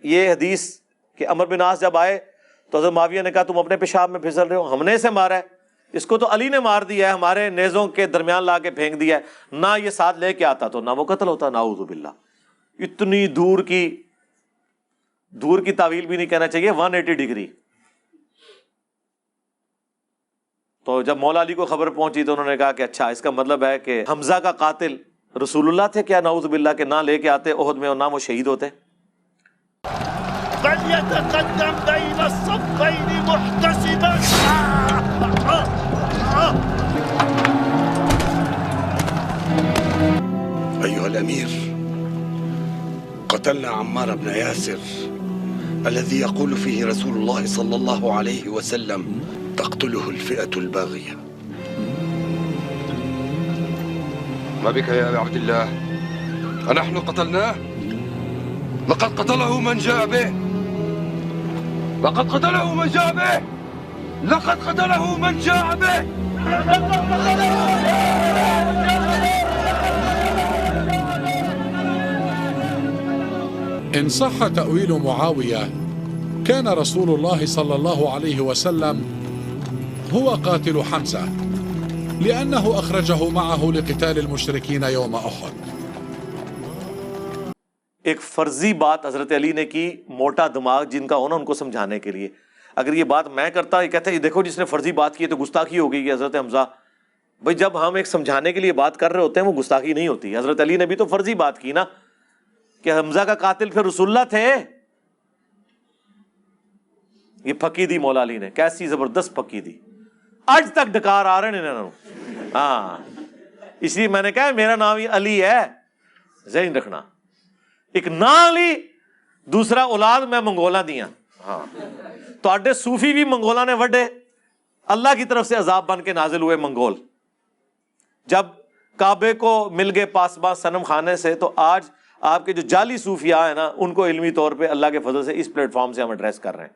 یہ حدیث کہ عمرو بن عاص جب آئے تو حضرت معاویہ نے کہا تم اپنے پیشاب میں پھسل رہے ہو، ہم نے اسے مارا ہے، اس کو تو علی نے مار دیا ہے، ہمارے نیزوں کے درمیان لا کے پھینک دیا ہے، نہ یہ ساتھ لے کے آتا تو نہ وہ قتل ہوتا. نعوذ باللہ. اتنی دور کی تعویل بھی نہیں کہنا چاہیے، 180 ڈگری. تو جب مولا علی کو خبر پہنچی تو انہوں نے کہا کہ اچھا اس کا مطلب ہے کہ حمزہ کا قاتل رسول اللہ تھے کیا؟ نعوذ باللہ، کہ نہ لے کے آتے احد میں اور نہ وہ شہید ہوتے. فليتقدم بين الصفين محتسبا. أيها الأمير، قتلنا عمار بن ياسر الذي يقول فيه رسول الله صلى الله عليه وسلم تقتله الفئة الباغية. ما بك يا أبا عبد الله؟ أنحن قتلناه؟ لقد قتله من جاء به. لقد قتله من جاء به. لقد قتله من جاء به. إن صح تأويل معاوية كان رسول الله صلى الله عليه وسلم هو قاتل حمزة لأنه أخرجه معه لقتال المشركين يوم أحد. ایک فرضی بات حضرت علی نے کی، موٹا دماغ جن کا ہونا ان کو سمجھانے کے لیے. اگر یہ بات میں کرتا، یہ کہتے ہیں دیکھو جس نے فرضی بات کی ہے تو گستاخی ہو گئی ہے حضرت حمزہ. بھائی جب ہم ایک سمجھانے کے لیے بات کر رہے ہوتے ہیں وہ گستاخی نہیں ہوتی. حضرت علی نے بھی تو فرضی بات کی نا کہ حمزہ کا قاتل پھر رسول اللہ تھے. یہ پھکی دی مولا علی نے، کیسی زبردست پھکی دی، آج تک ڈکار آ رہے ہیں. ہاں، اس لیے میں نے کہا میرا نام ہی علی ہے، ذہن رکھنا. ایک نا علی، دوسرا اولاد میں منگولا دیا. ہاں، تو صوفی بھی منگولا نے وڈے، اللہ کی طرف سے عذاب بن کے نازل ہوئے منگول. جب کعبے کو مل گئے پاسباں صنم خانے سے، تو آج آپ کے جو جعلی صوفیاء ہیں نا ان کو علمی طور پہ اللہ کے فضل سے اس پلیٹ فارم سے ہم ایڈریس کر رہے ہیں.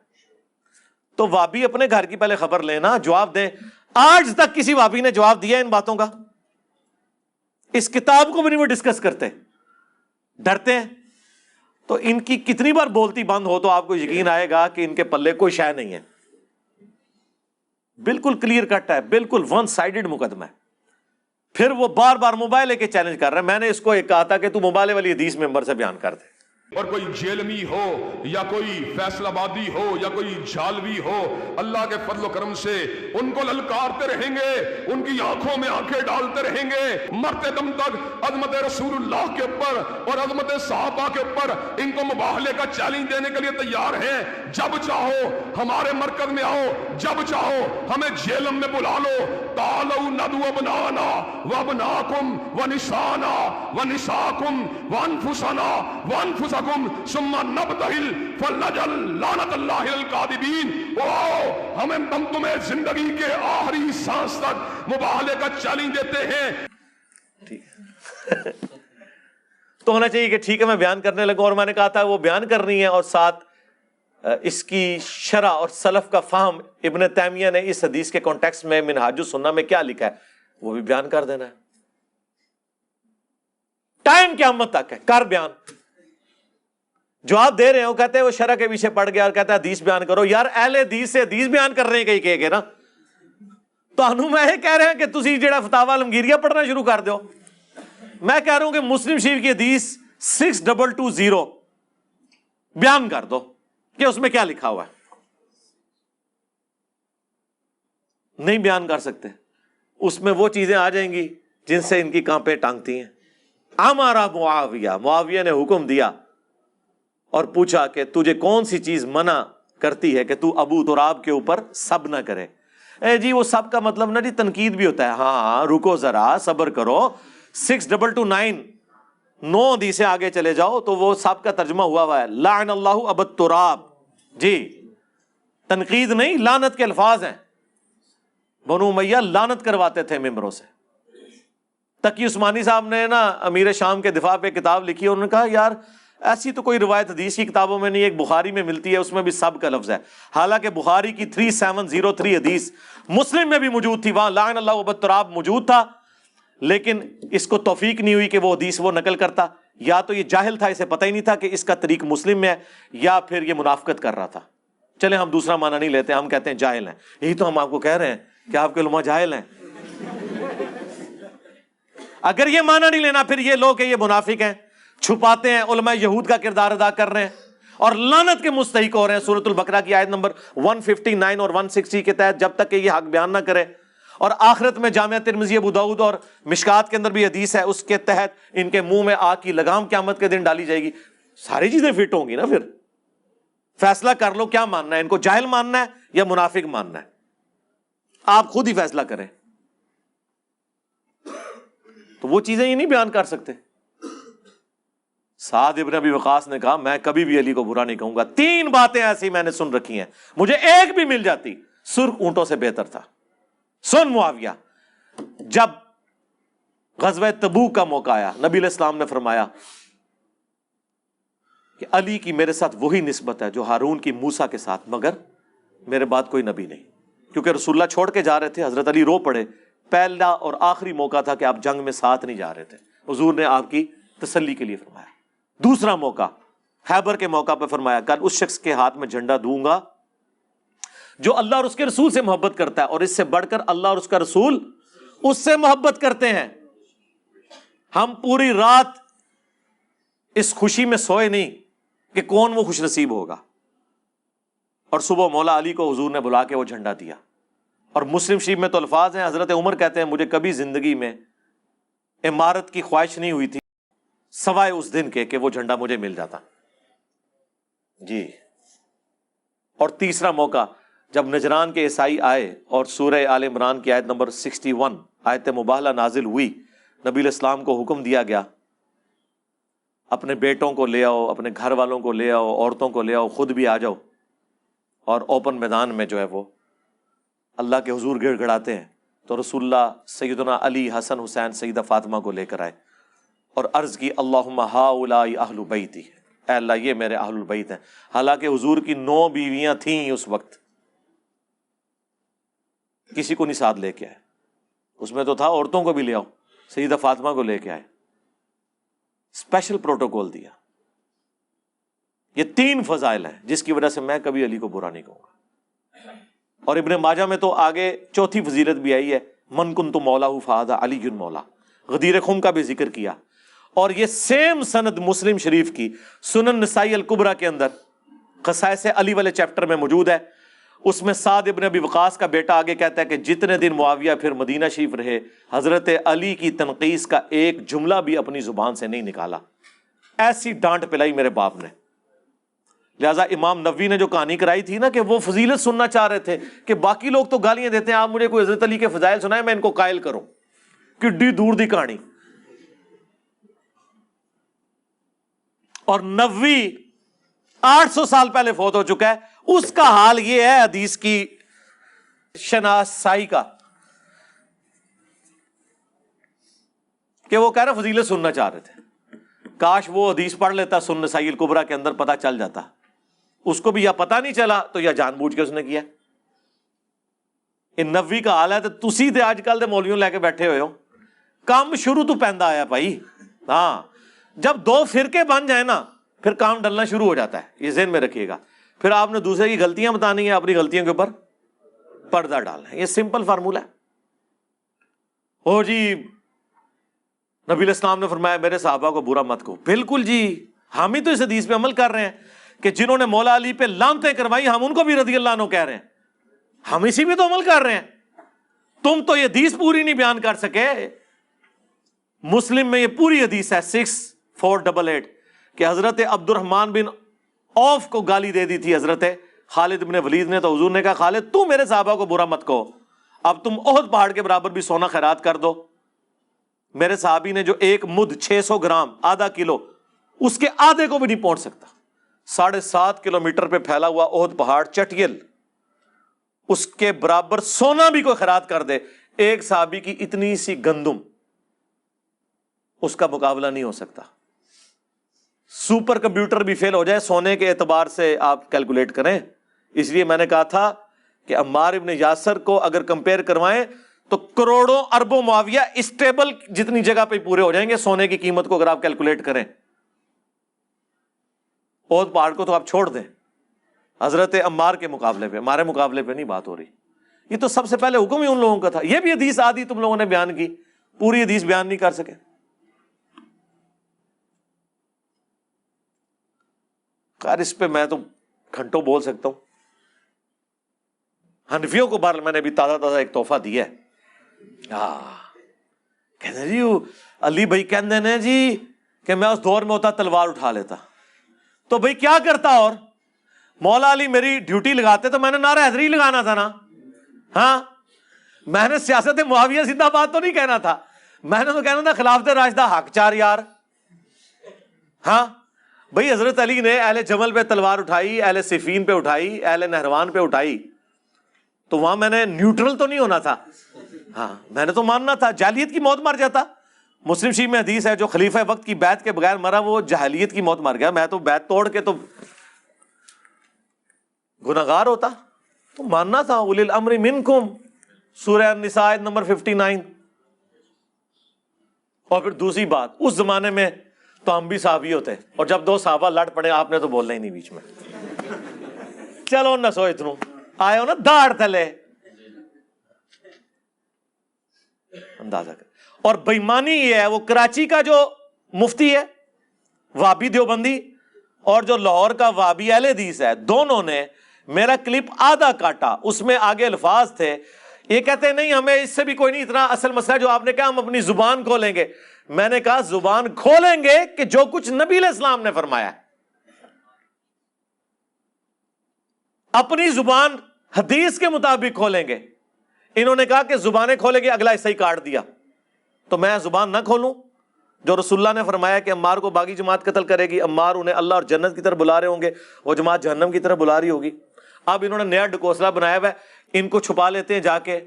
تو وابی اپنے گھر کی پہلے خبر لینا، جواب دیں. آج تک کسی وابی نے جواب دیا ان باتوں کا؟ اس کتاب کو بھی نہیں وہ ڈسکس کرتے، ڈرتے ہیں. تو ان کی کتنی بار بولتی بند ہو تو آپ کو یقین آئے گا کہ ان کے پلے کوئی شے نہیں ہے. بالکل کلیئر کٹ ہے، بالکل ون سائیڈڈ مقدمہ ہے. پھر وہ بار بار مبالغے کے چیلنج کر رہا ہے. میں نے اس کو ایک کہا تھا کہ تو مبالغے والی حدیث ممبر سے بیان کر دے. اور کوئی جیلمی ہو یا کوئی فیصل آبادی ہو یا کوئی جھالوی ہو، اللہ کے فضل و کرم سے ان کو للکارتے رہیں گے، ان کی آنکھوں میں آنکھیں ڈالتے رہیں گے مرتے دم تک. عظمت رسول اللہ کے اوپر اور عظمت صحابہ کے اوپر ان کو مباہلے کا چیلنج دینے کے لیے تیار ہیں. جب چاہو ہمارے مرکز میں آؤ، جب چاہو ہمیں جیلم میں بلا لو. تعالوا ندعو ابناءنا وابناءکم ونساءنا ونساءکم وانفسنا وانفسکم ثم نبتہل فلنجعل لعنت اللہ الکاذبین. ہمیں ہم تمہیں زندگی کے آخری سانس تک مباہلے کا چیلنج دیتے ہیں. تو ہونا چاہیے کہ ٹھیک ہے میں بیان کرنے لگوں، اور میں نے کہا تھا وہ بیان کرنی ہے اور ساتھ اس کی شرح اور سلف کا فہم ابن تیمیہ نے اس حدیث کے کانٹیکسٹ میں منہاج السنہ میں کیا لکھا ہے وہ بھی بیان کر دینا ہے. ٹائم قیامت تک ہے، کر بیان. جو آپ دے رہے ہیں وہ کہتے ہیں وہ شرح کے پیچھے پڑ گیا اور کہتا ہے حدیث بیان کرو. یار اہل حدیث سے حدیث بیان کر رہے ہیں کہیں کہے گے نا. تو میں یہ کہہ رہے ہیں کہ تسی جڑا فتاوی عالمگیریہ پڑھنا شروع کر دو. میں کہہ رہا ہوں کہ مسلم شریف کی حدیث 6220 بیان کر دو کہ اس میں کیا لکھا ہوا ہے. نہیں بیان کر سکتے، اس میں وہ چیزیں آ جائیں گی جن سے ان کی کانپیں ٹانگتی ہیں. ہمارا معاویہ نے حکم دیا اور پوچھا کہ تجھے کون سی چیز منع کرتی ہے کہ تو ابو تراب کے اوپر سب نہ کرے. جی وہ سب کا مطلب نا جی تنقید بھی ہوتا ہے. ہاں رکو ذرا، صبر کرو. 6229 9 حدیثیں آگے چلے جاؤ تو وہ سب کا ترجمہ ہوا ہے لعن اللہ ابا تراب. جی تنقید نہیں، لعنت کے الفاظ ہیں. بنو امیہ لعنت کرواتے تھے ممبروں سے. تقی عثمانی صاحب نے نا امیر شام کے دفاع پہ کتاب لکھی ہے. انہوں نے کہا یار ایسی تو کوئی روایت حدیث کی کتابوں میں نہیں، ایک بخاری میں ملتی ہے، اس میں بھی سب کا لفظ ہے. حالانکہ بخاری کی 3703 حدیث مسلم میں بھی موجود تھی، وہاں لعن اللہ ابا تراب موجود تھا، لیکن اس کو توفیق نہیں ہوئی کہ وہ حدیث وہ نقل کرتا. یا تو یہ جاہل تھا، اسے پتہ ہی نہیں تھا کہ اس کا طریق مسلم میں ہے، یا پھر یہ منافقت کر رہا تھا. چلیں ہم دوسرا معنی نہیں لیتے، ہم کہتے ہیں جاہل ہیں. یہی تو ہم آپ کو کہہ رہے ہیں کہ آپ کے علماء جاہل ہیں. اگر یہ معنی نہیں لینا پھر یہ لوگ کہ یہ منافق ہیں، چھپاتے ہیں، علماء یہود کا کردار ادا کر رہے ہیں اور لعنت کے مستحق ہو رہے ہیں. سورۃ البقرہ کی آیت نمبر 159 اور 160 کے تحت جب تک کہ یہ حق بیان نہ کرے. اور آخرت میں جامعہ ترمذی، ابو داؤد اور مشکات کے اندر بھی حدیث ہے، اس کے تحت ان کے منہ میں آگ کی لگام قیامت کے دن ڈالی جائے گی. ساری چیزیں فٹ ہوں گی نا. پھر فیصلہ کر لو کیا ماننا ہے، ان کو جاہل ماننا ہے یا منافق ماننا ہے. آپ خود ہی فیصلہ کریں. تو وہ چیزیں یہ نہیں بیان کر سکتے. سعد ابن ابی وقاص نے کہا میں کبھی بھی علی کو برا نہیں کہوں گا. 3 باتیں ایسی میں نے سن رکھی ہیں، مجھے ایک بھی مل جاتی سرخ اونٹوں سے بہتر تھا. سن معاویہ، جب غزوہ تبوک کا موقع آیا، نبی علیہ السلام نے فرمایا کہ علی کی میرے ساتھ وہی نسبت ہے جو ہارون کی موسیٰ کے ساتھ، مگر میرے بعد کوئی نبی نہیں. کیونکہ رسول اللہ چھوڑ کے جا رہے تھے، حضرت علی رو پڑے. پہلا اور آخری موقع تھا کہ آپ جنگ میں ساتھ نہیں جا رہے تھے. حضور نے آپ کی تسلی کے لیے فرمایا. دوسرا موقع خیبر کے موقع پہ فرمایا کل اس شخص کے ہاتھ میں جھنڈا دوں گا جو اللہ اور اس کے رسول سے محبت کرتا ہے، اور اس سے بڑھ کر اللہ اور اس کا رسول اس سے محبت کرتے ہیں. ہم پوری رات اس خوشی میں سوئے نہیں کہ کون وہ خوش نصیب ہوگا، اور صبح مولا علی کو حضور نے بلا کے وہ جھنڈا دیا. اور مسلم شریف میں تو الفاظ ہیں، حضرت عمر کہتے ہیں مجھے کبھی زندگی میں عمارت کی خواہش نہیں ہوئی تھی سوائے اس دن کے کہ وہ جھنڈا مجھے مل جاتا. جی. اور تیسرا موقع جب نجران کے عیسائی آئے اور سورہ آل عمران کی آیت نمبر 61 آیت مباہلہ نازل ہوئی، نبی علیہ السلام کو حکم دیا گیا اپنے بیٹوں کو لے آؤ، اپنے گھر والوں کو لے آؤ، عورتوں کو لے آؤ، خود بھی آ جاؤ، اور اوپن میدان میں جو ہے وہ اللہ کے حضور گڑ گڑاتے ہیں. تو رسول اللہ سیدنا علی، حسن، حسین، سیدہ فاطمہ کو لے کر آئے اور عرض کی اللہم ہؤلاء اہل بیتی، اے اللہ یہ میرے اہل البیت ہیں. حالانکہ حضور کی 9 بیویاں تھیں اس وقت، کسی کو نہیں ساتھ لے کے آئے. اس میں تو تھا عورتوں کو بھی لے آؤ، سیدہ فاطمہ کو لے کے آئے، اسپیشل پروٹوکول دیا. یہ 3 فضائل ہیں جس کی وجہ سے میں کبھی علی کو برا نہیں کہوں گا. اور ابن ماجہ میں تو آگے چوتھی فضیلت بھی آئی ہے من کنت مولا فہذا علی مولا. غدیر خم کا بھی ذکر کیا. اور یہ سیم سند مسلم شریف کی سنن نسائی الکبریٰ کے اندر خصائص علی والے چیپٹر میں موجود ہے. اس میں سعد ابن ابی وقاص کا بیٹا آگے کہتا ہے کہ جتنے دن معاویہ پھر مدینہ شریف رہے حضرت علی کی تنقیص کا ایک جملہ بھی اپنی زبان سے نہیں نکالا. ایسی ڈانٹ پلائی میرے باپ نے. لہٰذا امام نووی نے جو کہانی کرائی تھی نا کہ وہ فضیلت سننا چاہ رہے تھے کہ باقی لوگ تو گالیاں دیتے ہیں, آپ مجھے کوئی حضرت علی کے فضائل سنائے میں ان کو قائل کروں. کڈی دور دی کہانی. اور نووی 800 سال پہلے فوت ہو چکا ہے. اس کا حال یہ ہے حدیث کی شناسائی کا کہ وہ کہہ رہے فضیلت سننا چاہ رہے تھے. کاش وہ حدیث پڑھ لیتا سنن نسائی الکبریٰ کے اندر, پتہ چل جاتا. اس کو بھی یا پتہ نہیں چلا تو یا جان بوجھ کے اس نے کیا. ان نووی کا حال ہے تو تسی تے آج کل دے مولویوں لے کے بیٹھے ہوئے ہو. کام شروع تو پیندا آیا بھائی. ہاں جب دو فرقے بن جائیں نا پھر کام ڈلنا شروع ہو جاتا ہے, یہ ذہن میں رکھیے گا. پھر آپ نے دوسرے کی غلطیاں بتانی ہے, اپنی غلطیوں کے اوپر پردہ ڈالنا ہے. یہ سمپل فارمولہ ہے. او جی نبی علیہ السلام نے فرمایا میرے صحابہ کو برا مت کہو. بالکل جی, ہم ہی تو اس حدیث پہ عمل کر رہے ہیں کہ جنہوں نے مولا علی پہ لعنتیں کروائی ہم ان کو بھی رضی اللہ عنہ کہہ رہے ہیں. ہم اسی پہ تو عمل کر رہے ہیں. تم تو یہ حدیث پوری نہیں بیان کر سکے. مسلم میں یہ پوری حدیث ہے 6488 کہ حضرت عبد الرحمن بن عوف کو گالی دے دی تھی حضرت خالد بن ولید نے. تو حضور نے کہا خالد تو میرے صحابہ کو برا مت کہو, اب تم احد پہاڑ کے برابر بھی سونا خیرات کر دو. میرے صحابی نے جو ایک مد 600 گرام آدھا کلو اس کے آدھے کو بھی نہیں پہنچ سکتا 7.5 کلومیٹر پہ پھیلا ہوا احد پہاڑ چٹیل, اس کے برابر سونا بھی کوئی خیرات کر دے, ایک صحابی کی اتنی سی گندم اس کا مقابلہ نہیں ہو سکتا. سپر کمپیوٹر بھی فیل ہو جائے سونے کے اعتبار سے آپ کیلکولیٹ کریں. اس لیے میں نے کہا تھا کہ عمار ابن یاسر کو اگر کمپیئر کروائیں تو کروڑوں اربوں معاویہ اس ٹیبل جتنی جگہ پہ پورے ہو جائیں گے سونے کی قیمت کو اگر آپ کیلکولیٹ کریں. احد پہاڑ کو تو آپ چھوڑ دیں, حضرت عمار کے مقابلے پہ, ہمارے مقابلے پہ نہیں بات ہو رہی. یہ تو سب سے پہلے حکم ہی ان لوگوں کا تھا. یہ بھی حدیث آدھی تم لوگوں نے بیان کی, پوری حدیث بیان نہیں کر سکے. خیر اس پہ میں تو گھنٹوں بول سکتا ہوں. حنفیوں کو بہرحال میں نے بھی تازہ ایک تحفہ دیا ہے. کہتے جی علی بھائی کہتے ہیں جی کہ میں اس دور میں ہوتا تلوار اٹھا لیتا. تو بھائی کیا کرتا, اور مولا علی میری ڈیوٹی لگاتے تو میں نے نعرہ حیدری لگانا تھا نا. ہاں میں نے سیاست معاویہ زندہ باد تو نہیں کہنا تھا, میں نے تو کہنا تھا خلافت راشدہ حق چار یار. ہاں بھائی حضرت علی نے اہل جمل پہ تلوار اٹھائی, اہل صفین پہ اٹھائی, اہل نہروان پہ اٹھائی, تو وہاں میں نے نیوٹرل تو نہیں ہونا تھا. ہاں میں نے تو ماننا تھا جاہلیت کی موت مر جاتا. مسلم شریف میں حدیث ہے جو خلیفہ وقت کی بیعت کے بغیر مرا وہ جاہلیت کی موت مر گیا. میں تو بیعت توڑ کے تو گناہگار ہوتا, تو ماننا تھا. اولی الامر منکم سورہ النساء نمبر 59. اور پھر دوسری بات, اس زمانے میں تو ہم بھی صحابی ہوتے, اور جب دو صحابہ لڑ پڑے آپ نے تو بولنا ہی نہیں بیچ میں. چلو نہ سو اتنوں آئے ہو نا داڑھ تلے, اندازہ کر. اور بےمانی یہ ہے, وہ کراچی کا جو مفتی ہے وہابی دیوبندی اور جو لاہور کا وہابی اہل حدیث ہے, دونوں نے میرا کلپ آدھا کاٹا, اس میں آگے الفاظ تھے. یہ کہتے ہیں نہیں ہمیں اس سے بھی کوئی نہیں, اتنا اصل مسئلہ جو آپ نے کہا ہم اپنی زبان کھولیں گے. میں نے کہا زبان کھولیں گے کہ جو کچھ نبی علیہ السلام نے فرمایا, اپنی زبان حدیث کے مطابق کھولیں گے. انہوں نے کہا کہ زبانیں کھولیں گے, اگلا حصہ ہی کاٹ دیا. تو میں زبان نہ کھولوں جو رسول اللہ نے فرمایا کہ عمار کو باغی جماعت قتل کرے گی, عمار انہیں اللہ اور جنت کی طرف بلا رہے ہوں گے, وہ جماعت جہنم کی طرف بلا رہی ہوگی. اب انہوں نے نیا ڈکوسلا بنایا ہوا ہے, ان کو چھپا لیتے ہیں جا کے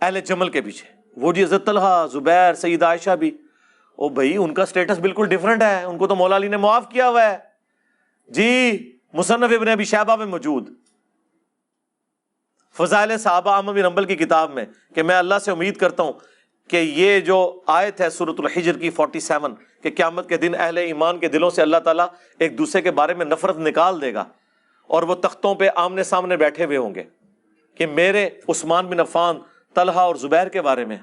اہل جمل کے پیچھے. وہ جی حضرت طلحہ, زبیر, سید عائشہ بھی, او بھائی ان کا سٹیٹس بالکل ڈیفرنٹ ہے, ان کو تو مولا علی نے معاف کیا ہوا ہے جی. مصنف ابن ابی شیبہ میں موجود فضائل صحابہ احمد بن حنبل کی کتاب میں کہ میں اللہ سے امید کرتا ہوں کہ یہ جو آیت ہے سورۃ الحجر کی 47 کہ قیامت کے دن اہل ایمان کے دلوں سے اللہ تعالیٰ ایک دوسرے کے بارے میں نفرت نکال دے گا, اور وہ تختوں پہ آمنے سامنے بیٹھے ہوئے ہوں گے کہ میرے عثمان بن عفان طلحہ اور زبیر کے بارے میں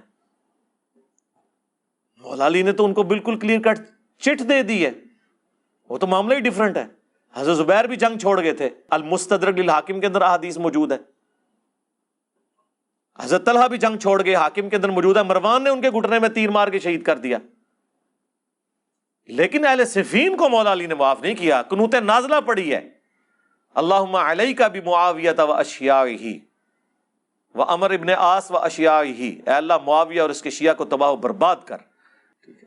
مولا علی نے تو ان کو بالکل کلیئر کٹ چٹ دے دی ہے، وہ تو معاملہ ہی ڈیفرنٹ ہے. حضرت زبیر بھی جنگ چھوڑ گئے تھے، المستدرک للحاکم کے اندر احادیث موجود ہے. حضرت طلحہ بھی جنگ چھوڑ گئے، حاکم کے اندر موجود ہے. مروان نے ان کے گھٹنے میں تیر مار کے شہید کر دیا. لیکن اہل صفین کو مولا علی نے معاف نہیں کیا، قنوت نازلہ پڑی ہے، اللہم علیک بمعاویہ و اشیاعہ و عمر ابن عاص و اشیاعہ. اے اللہ معاویہ اور اس کے شیعہ کو تباہ و برباد کر،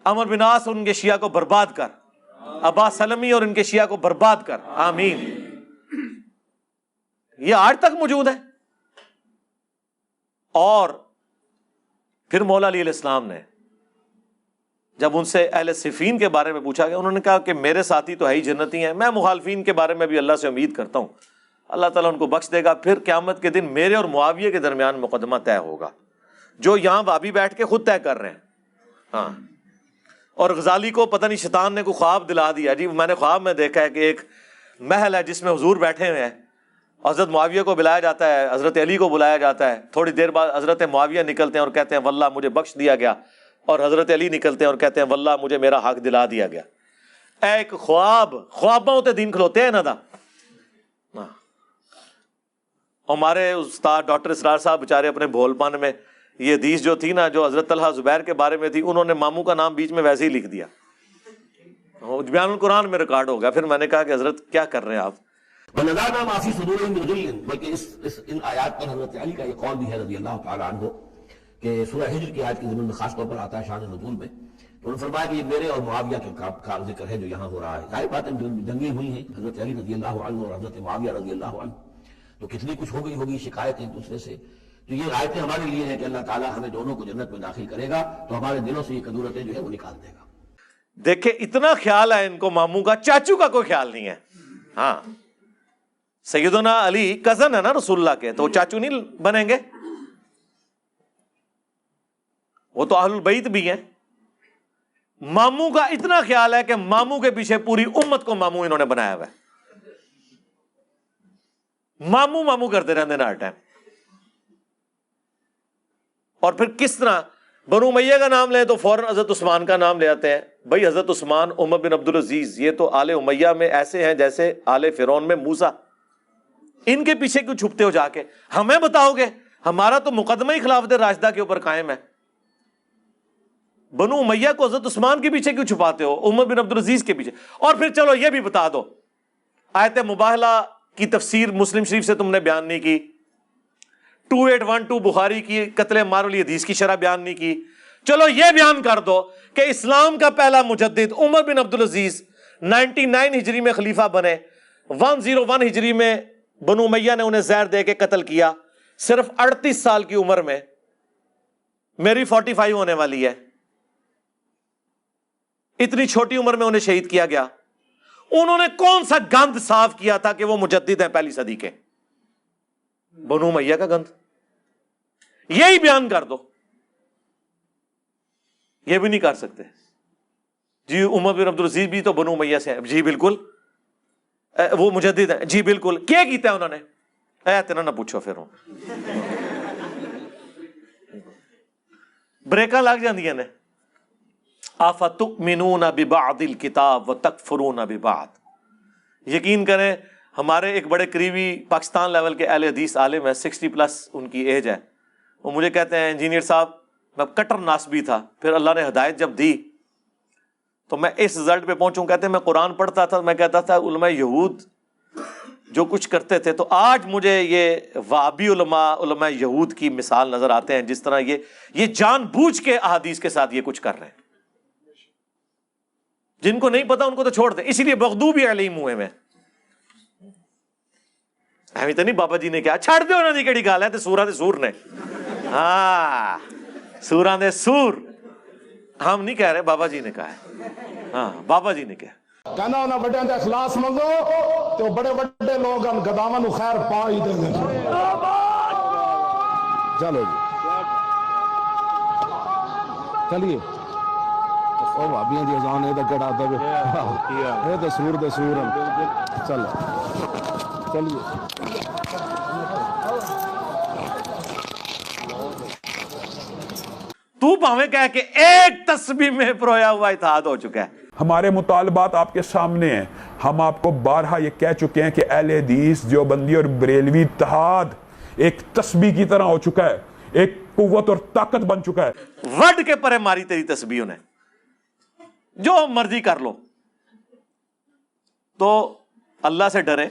عمر بن عاص اور ان کے شیعہ کو برباد کر، ابا سلمی اور ان کے شیعہ کو برباد کر، آمین. یہ آج تک موجود ہے. اور پھر مولا علی علیہ السلام نے جب ان سے اہل صفین کے بارے میں پوچھا گیا، انہوں نے کہا کہ میرے ساتھی تو ہے ہی جنتی ہیں، میں مخالفین کے بارے میں بھی اللہ سے امید کرتا ہوں اللہ تعالیٰ ان کو بخش دے گا. پھر قیامت کے دن میرے اور معاویہ کے درمیان مقدمہ طے ہوگا، جو یہاں بابی بیٹھ کے خود طے کر رہے ہیں. ہاں. اور غزالی کو پتہ نہیں شیطان نے کوئی خواب دلا دیا، جی میں نے خواب میں دیکھا ہے کہ ایک محل ہے جس میں حضور بیٹھے ہوئے ہیں، حضرت معاویہ کو بلایا جاتا ہے، حضرت علی کو بلایا جاتا ہے. تھوڑی دیر بعد حضرت معاویہ نکلتے ہیں اور کہتے ہیں واللہ مجھے بخش دیا گیا، اور حضرت علی نکلتے ہیں اور کہتے ہیں واللہ مجھے میرا حق دلا دیا گیا. ایک خواباں ہوتے دین کھلوتے ہیں نا دا. ہمارے استاد ڈاکٹر اسرار صاحب بیچارے اپنے بھول پن میں یہ حدیث جو تھی نا، جو حضرت طلحہ زبیر کے بارے میں تھی، انہوں نے ماموں کا نام بیچ میں ویسے ہی لکھ دیا. بیان القرآن میں ریکارڈ ہو گیا. پھر میں نے کہا کہ حضرت کیا کر رہے ہیں آپ؟ وَنَزَعْنَا مَا فِي صُدُورِهِم مِّن غِلٍّ، بلکہ ان آیات پر حضرت علی کا یہ قول بھی ہے رضی اللہ تعالیٰ عنہ کہ سورہ ہجر کی آیت کی ضمن میں خاص طور پر آتا ہے شان نزول میں. تو انہوں نے فرمایا کہ یہ میرے اور معاویہ کے کا ذکر ہے جو یہاں ہو رہا ہے. ظاہر بات ہے جنگیں ہوئی ہیں حضرت علی رضی اللہ عنہ اور حضرت معاویہ رضی اللہ عنہ، تو کتنی کچھ ہو گئی ہوگی شکایت ایک دوسرے سے. تو یہ آیتیں ہمارے لیے ہیں کہ اللہ تعالیٰ ہمیں دونوں کو جنت میں داخل کرے گا تو ہمارے دلوں سے یہ کدورتیں جو ہے وہ نکال دے گا. دیکھیں اتنا خیال ہے ان کو ماموں کا، چاچو کا کوئی خیال نہیں ہے. ہاں سیدنا علی کزن ہے نا رسول اللہ کے، تو چاچو نہیں بنیں گے، وہ تو اہل البیت بھی ہیں. ماموں کا اتنا خیال ہے کہ ماموں کے پیچھے پوری امت کو ماموں انہوں نے بنایا ہوا ہے. ماموں ماموں کرتے رہتے ہیں ہر ٹائم. اور پھر کس طرح بنو امیہ کا نام لیں تو فوراً حضرت عثمان کا نام لے آتے ہیں. بھائی حضرت عثمان، عمر بن عبد العزیز، یہ تو آل امیہ میں ایسے ہیں جیسے آل فرعون میں موسیٰ. ان کے پیچھے کیوں چھپتے ہو جا کے؟ ہمیں بتاؤ گے، ہمارا تو مقدمہ ہی خلافت راشدہ کے اوپر قائم ہے. بنو امیہ کو حضرت عثمان کے پیچھے کیوں چھپاتے ہو، عمر بن عبد العزیز کے پیچھے؟ اور پھر چلو یہ بھی بتا دو، آیت مباہلہ کی تفسیر مسلم شریف سے تم نے بیان نہیں کی، 2812 بخاری کی قتل مار علی حدیث کی شرح بیان نہیں کی. چلو یہ بیان کر دو کہ اسلام کا پہلا مجدد عمر بن عبد العزیز 99 ہجری میں خلیفہ بنے، 101 ہجری میں بنو امیہ نے انہیں زہر دے کے قتل کیا، صرف 38 سال کی عمر میں. میری 45 ہونے والی ہے. اتنی چھوٹی عمر میں انہیں شہید کیا گیا. انہوں نے کون سا گند صاف کیا تھا کہ وہ مجدد ہیں پہلی صدی کے؟ بنو امیہ کا گند. یہی بیان کر دو. یہ بھی نہیں کر سکتے. جی عمر بن عبد العزیز بھی تو بنو امیہ سے ہیں. جی بالکل. وہ مجدد ہیں. جی بالکل. کیا کیتا ہے انہوں نے؟ اتنا نہ پوچھو پھر. بریکاں لگ جاندیاں نے. افتؤمنون ببعض الکتاب وتکفرون ببعض. یقین کریں ہمارے ایک بڑے قریبی پاکستان لیول کے اہل حدیث عالم ہے، 60+ ان کی ایج ہے. وہ مجھے کہتے ہیں انجینئر صاحب میں کٹر ناسبی تھا، پھر اللہ نے ہدایت جب دی تو میں اس رزلٹ پہ پہنچوں. کہتے ہیں میں قرآن پڑھتا تھا، میں کہتا تھا علماء یہود جو کچھ کرتے تھے، تو آج مجھے یہ وہابی علماء یہود کی مثال نظر آتے ہیں، جس طرح یہ جان بوجھ کے احادیث کے ساتھ یہ کچھ کر رہے ہیں. جن کو نہیں پتا ان کو تو چھوڑ دیں. اسی لیے مغضوب علیہم ہوئے میں ایویں تو نہیں بابا جی نے کیا چھڑ دو انہوں نے کہڑی گل ہے، تے سوراں دے سور نے. ہاں سوراں دے سور ہم نہیں کہہ رہے، بابا جی نے کہا ہے. ہاں بابا جی نے کہا کہنا انہاں بڑیاں دا اخلاص منگو تو بڑے بڑے لوگ ان گداواں نو خیر پا ہی دیں گے. چلو جی چلیے. او بھابیاں دی اذان اے تے کڑا دے اے تے سور دے سور چل چلیے. تو پاویں کہہ کہ ایک تسبیح میں پرویا ہوا اتحاد ہو چکا ہے. ہمارے مطالبات آپ کے سامنے ہیں. ہم آپ کو بارہا یہ کہہ چکے ہیں کہ اہل حدیث دیوبندی اور بریلوی اتحاد ایک تسبیح کی طرح ہو چکا ہے, ایک قوت اور طاقت بن چکا ہے. وڈ کے پرے ماری تیری تسبیحوں نے, جو مرضی کر لو. تو اللہ سے ڈرے.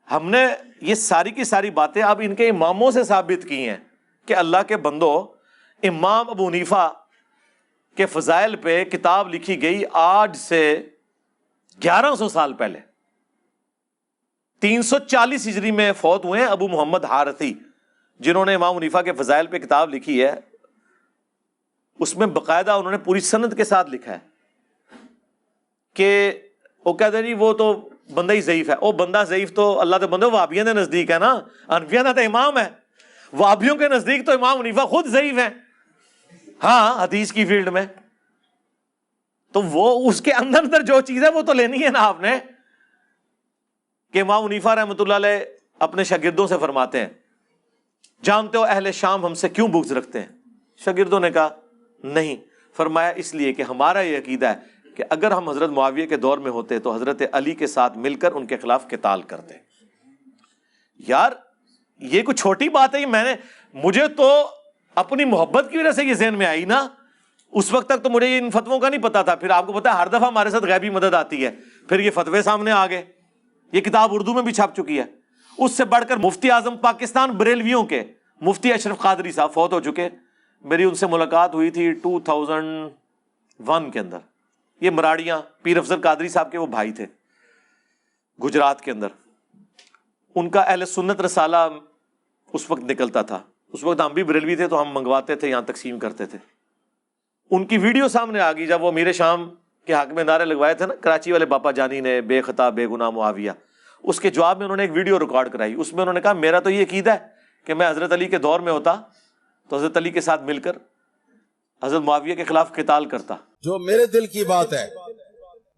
ہم نے یہ ساری کی ساری باتیں اب ان کے اماموں سے ثابت کی ہیں کہ اللہ کے بندو, امام ابو حنیفہ کے فضائل پہ کتاب لکھی گئی آج سے 1100 سال پہلے. 340 ہجری میں فوت ہوئے ہیں ابو محمد حارثی, جنہوں نے امام حنیفہ کے فضائل پہ کتاب لکھی ہے. اس میں باقاعدہ انہوں نے پوری سند کے ساتھ لکھا ہے کہ وہ کہتے ہیں جی وہ تو بندہ ہی ضعیف ہے. وہ بندہ ضعیف تو اللہ کے بندے وہابیوں کے نزدیک ہے نا, حنفیوں کا تو امام ہے. وہابیوں کے نزدیک تو امام حنیفہ خود ضعیف ہے, ہاں حدیث کی فیلڈ میں. تو وہ اس کے اندر جو چیز ہے وہ تو لینی ہے نا آپ نے. کہ امام حنیفہ رحمۃ اللہ علیہ اپنے شاگردوں سے فرماتے ہیں, جانتے ہو اہل شام ہم سے کیوں بغض رکھتے ہیں؟ شاگردوں نے کہا نہیں. فرمایا اس لیے کہ ہمارا یہ عقیدہ ہے کہ اگر ہم حضرت معاویہ کے دور میں ہوتے تو حضرت علی کے ساتھ مل کر ان کے خلاف قتال کرتے. یار یہ کوئی چھوٹی بات ہے. مجھے تو اپنی محبت کی وجہ سے یہ ذہن میں آئی نا. اس وقت تک تو مجھے ان فتووں کا نہیں پتا تھا. پھر آپ کو پتا ہے ہر دفعہ ہمارے ساتھ غیبی مدد آتی ہے, پھر یہ فتوے سامنے آ گئے. یہ کتاب اردو میں بھی چھپ چکی ہے. اس سے بڑھ کر مفتی اعظم پاکستان بریلویوں کے مفتی اشرف قادری صاحب فوت ہو چکے. میری ان سے ملاقات ہوئی تھی 2001 کے اندر. یہ مراڑیاں پیر افضل قادری صاحب کے وہ بھائی تھے گجرات کے اندر. ان کا اہل سنت رسالہ اس وقت نکلتا تھا. اس وقت ہم بھی بریلوی تھے تو ہم منگواتے تھے, یہاں تقسیم کرتے تھے. ان کی ویڈیو سامنے آ گئی جب وہ امیر شام کے حق میں نعرے لگوائے تھے نا کراچی والے باپا جانی نے, بے خطا بے گناہ معاویہ. اس کے جواب میں انہوں نے ایک ویڈیو ریکارڈ کرائی. اس میں انہوں نے کہا میرا تو یہ عقیدہ ہے کہ میں حضرت علی کے دور میں ہوتا تو حضرت علی کے ساتھ مل کر حضرت معاویہ کے خلاف قتال کرتا. جو میرے دل کی بات ہے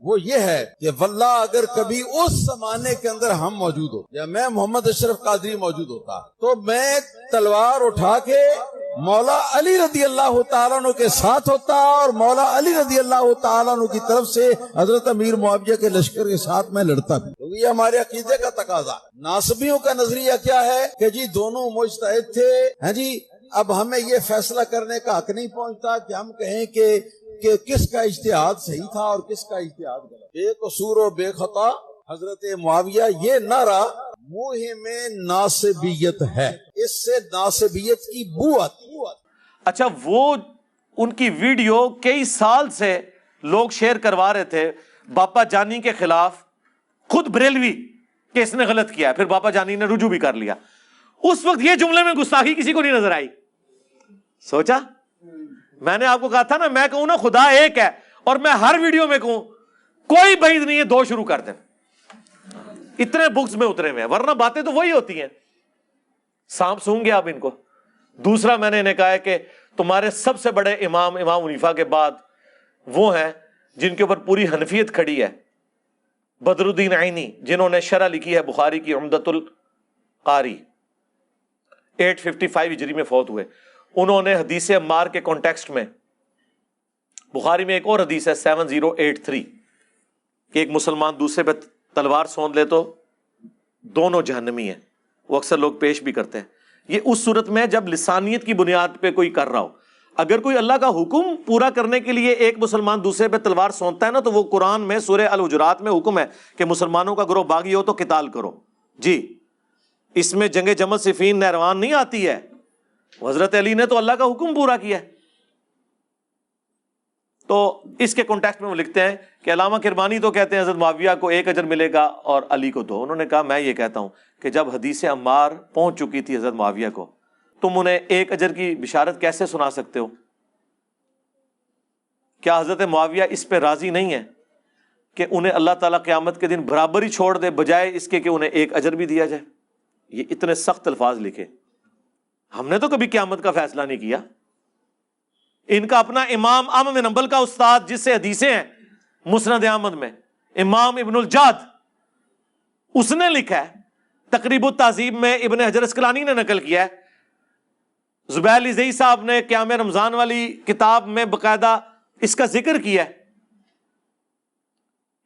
وہ یہ ہے کہ واللہ اگر کبھی اس زمانے کے اندر ہم موجود ہو یا میں محمد اشرف قادری موجود ہوتا تو میں تلوار اٹھا کے مولا علی رضی اللہ تعالیٰ عنہ کے ساتھ ہوتا اور مولا علی رضی اللہ تعالیٰ عنہ کی طرف سے حضرت امیر معاویہ کے لشکر کے ساتھ میں لڑتا بھی. کیونکہ یہ ہمارے عقیدے کا تقاضا. ناصبیوں کا نظریہ کیا ہے کہ جی دونوں مجتہد تھے, ہیں جی اب ہمیں یہ فیصلہ کرنے کا حق نہیں پہنچتا کہ ہم کہیں کہ کس کا اجتہاد صحیح تھا اور کس کا اجتہاد غلط. بے قصور و بے خطا حضرت معاویہ, یہ نعرہ مہم ناصبیت ہے. اس سے ناصبیت کی بو آتی. اچھا وہ ان کی ویڈیو کئی سال سے لوگ شیئر کروا رہے تھے باپا جانی کے خلاف, خود بریلوی کہ اس نے غلط کیا ہے. پھر باپا جانی نے رجوع بھی کر لیا. اس وقت یہ جملے میں گستاخی کسی کو نہیں نظر آئی. سوچا میں نے آپ کو کہا تھا نا, میں کہوں نا خدا ایک ہے اور میں ہر ویڈیو میں کہوں کوئی بعید نہیں ہے, دو شروع کر دیں. اتنے بکس میں اترے ہوئے ہیں, ورنہ باتیں تو وہی ہوتی ہیں. سانپ سونگ گے آپ ان کو. دوسرا میں نے انہیں کہا ہے کہ تمہارے سب سے بڑے امام حنیفہ کے بعد وہ ہیں جن کے اوپر پوری حنفیت کھڑی ہے, بدر الدین عینی, جنہوں نے شرح لکھی ہے بخاری کی عمدۃ القاری. 855 ہجری میں فوت ہوئے. انہوں نے حدیث عمار کے کانٹیکسٹ میں, بخاری میں ایک اور حدیث ہے 7083 کہ ایک مسلمان دوسرے پہ تلوار سونت لے تو دونوں جہنمی ہیں. وہ اکثر لوگ پیش بھی کرتے ہیں. یہ اس صورت میں جب لسانیت کی بنیاد پہ کوئی کر رہا ہو. اگر کوئی اللہ کا حکم پورا کرنے کے لیے ایک مسلمان دوسرے پہ تلوار سونتتا ہے نا, تو وہ قرآن میں سورہ الحجرات میں حکم ہے کہ مسلمانوں کا گروہ باغی ہو تو قتال کرو. جی اس میں جنگ جمل صفین نہروان نہیں آتی ہے. حضرت علی نے تو اللہ کا حکم پورا کیا ہے. تو اس کے کانٹیکسٹ میں وہ لکھتے ہیں کہ علامہ کرمانی تو کہتے ہیں حضرت معاویہ کو 1 اجر ملے گا اور علی کو 2. انہوں نے کہا میں یہ کہتا ہوں کہ جب حدیث عمار پہنچ چکی تھی حضرت معاویہ کو, تم انہیں 1 اجر کی بشارت کیسے سنا سکتے ہو؟ کیا حضرت معاویہ اس پہ راضی نہیں ہے کہ انہیں اللہ تعالیٰ قیامت کے دن برابر ہی چھوڑ دے بجائے اس کے کہ انہیں 1 اجر بھی دیا جائے؟ یہ اتنے سخت الفاظ لکھے. ہم نے تو کبھی قیامت کا فیصلہ نہیں کیا. ان کا اپنا امام احمد بن حنبل کا استاد جس سے حدیثیں ہیں مسند احمد میں, امام ابن الجاد, اس نے لکھا ہے تقریب التہذیب میں, ابن حجر اسقلانی نے نقل کیا ہے زبیر علی زئی صاحب نے قیام رمضان والی کتاب میں باقاعدہ اس کا ذکر کیا ہے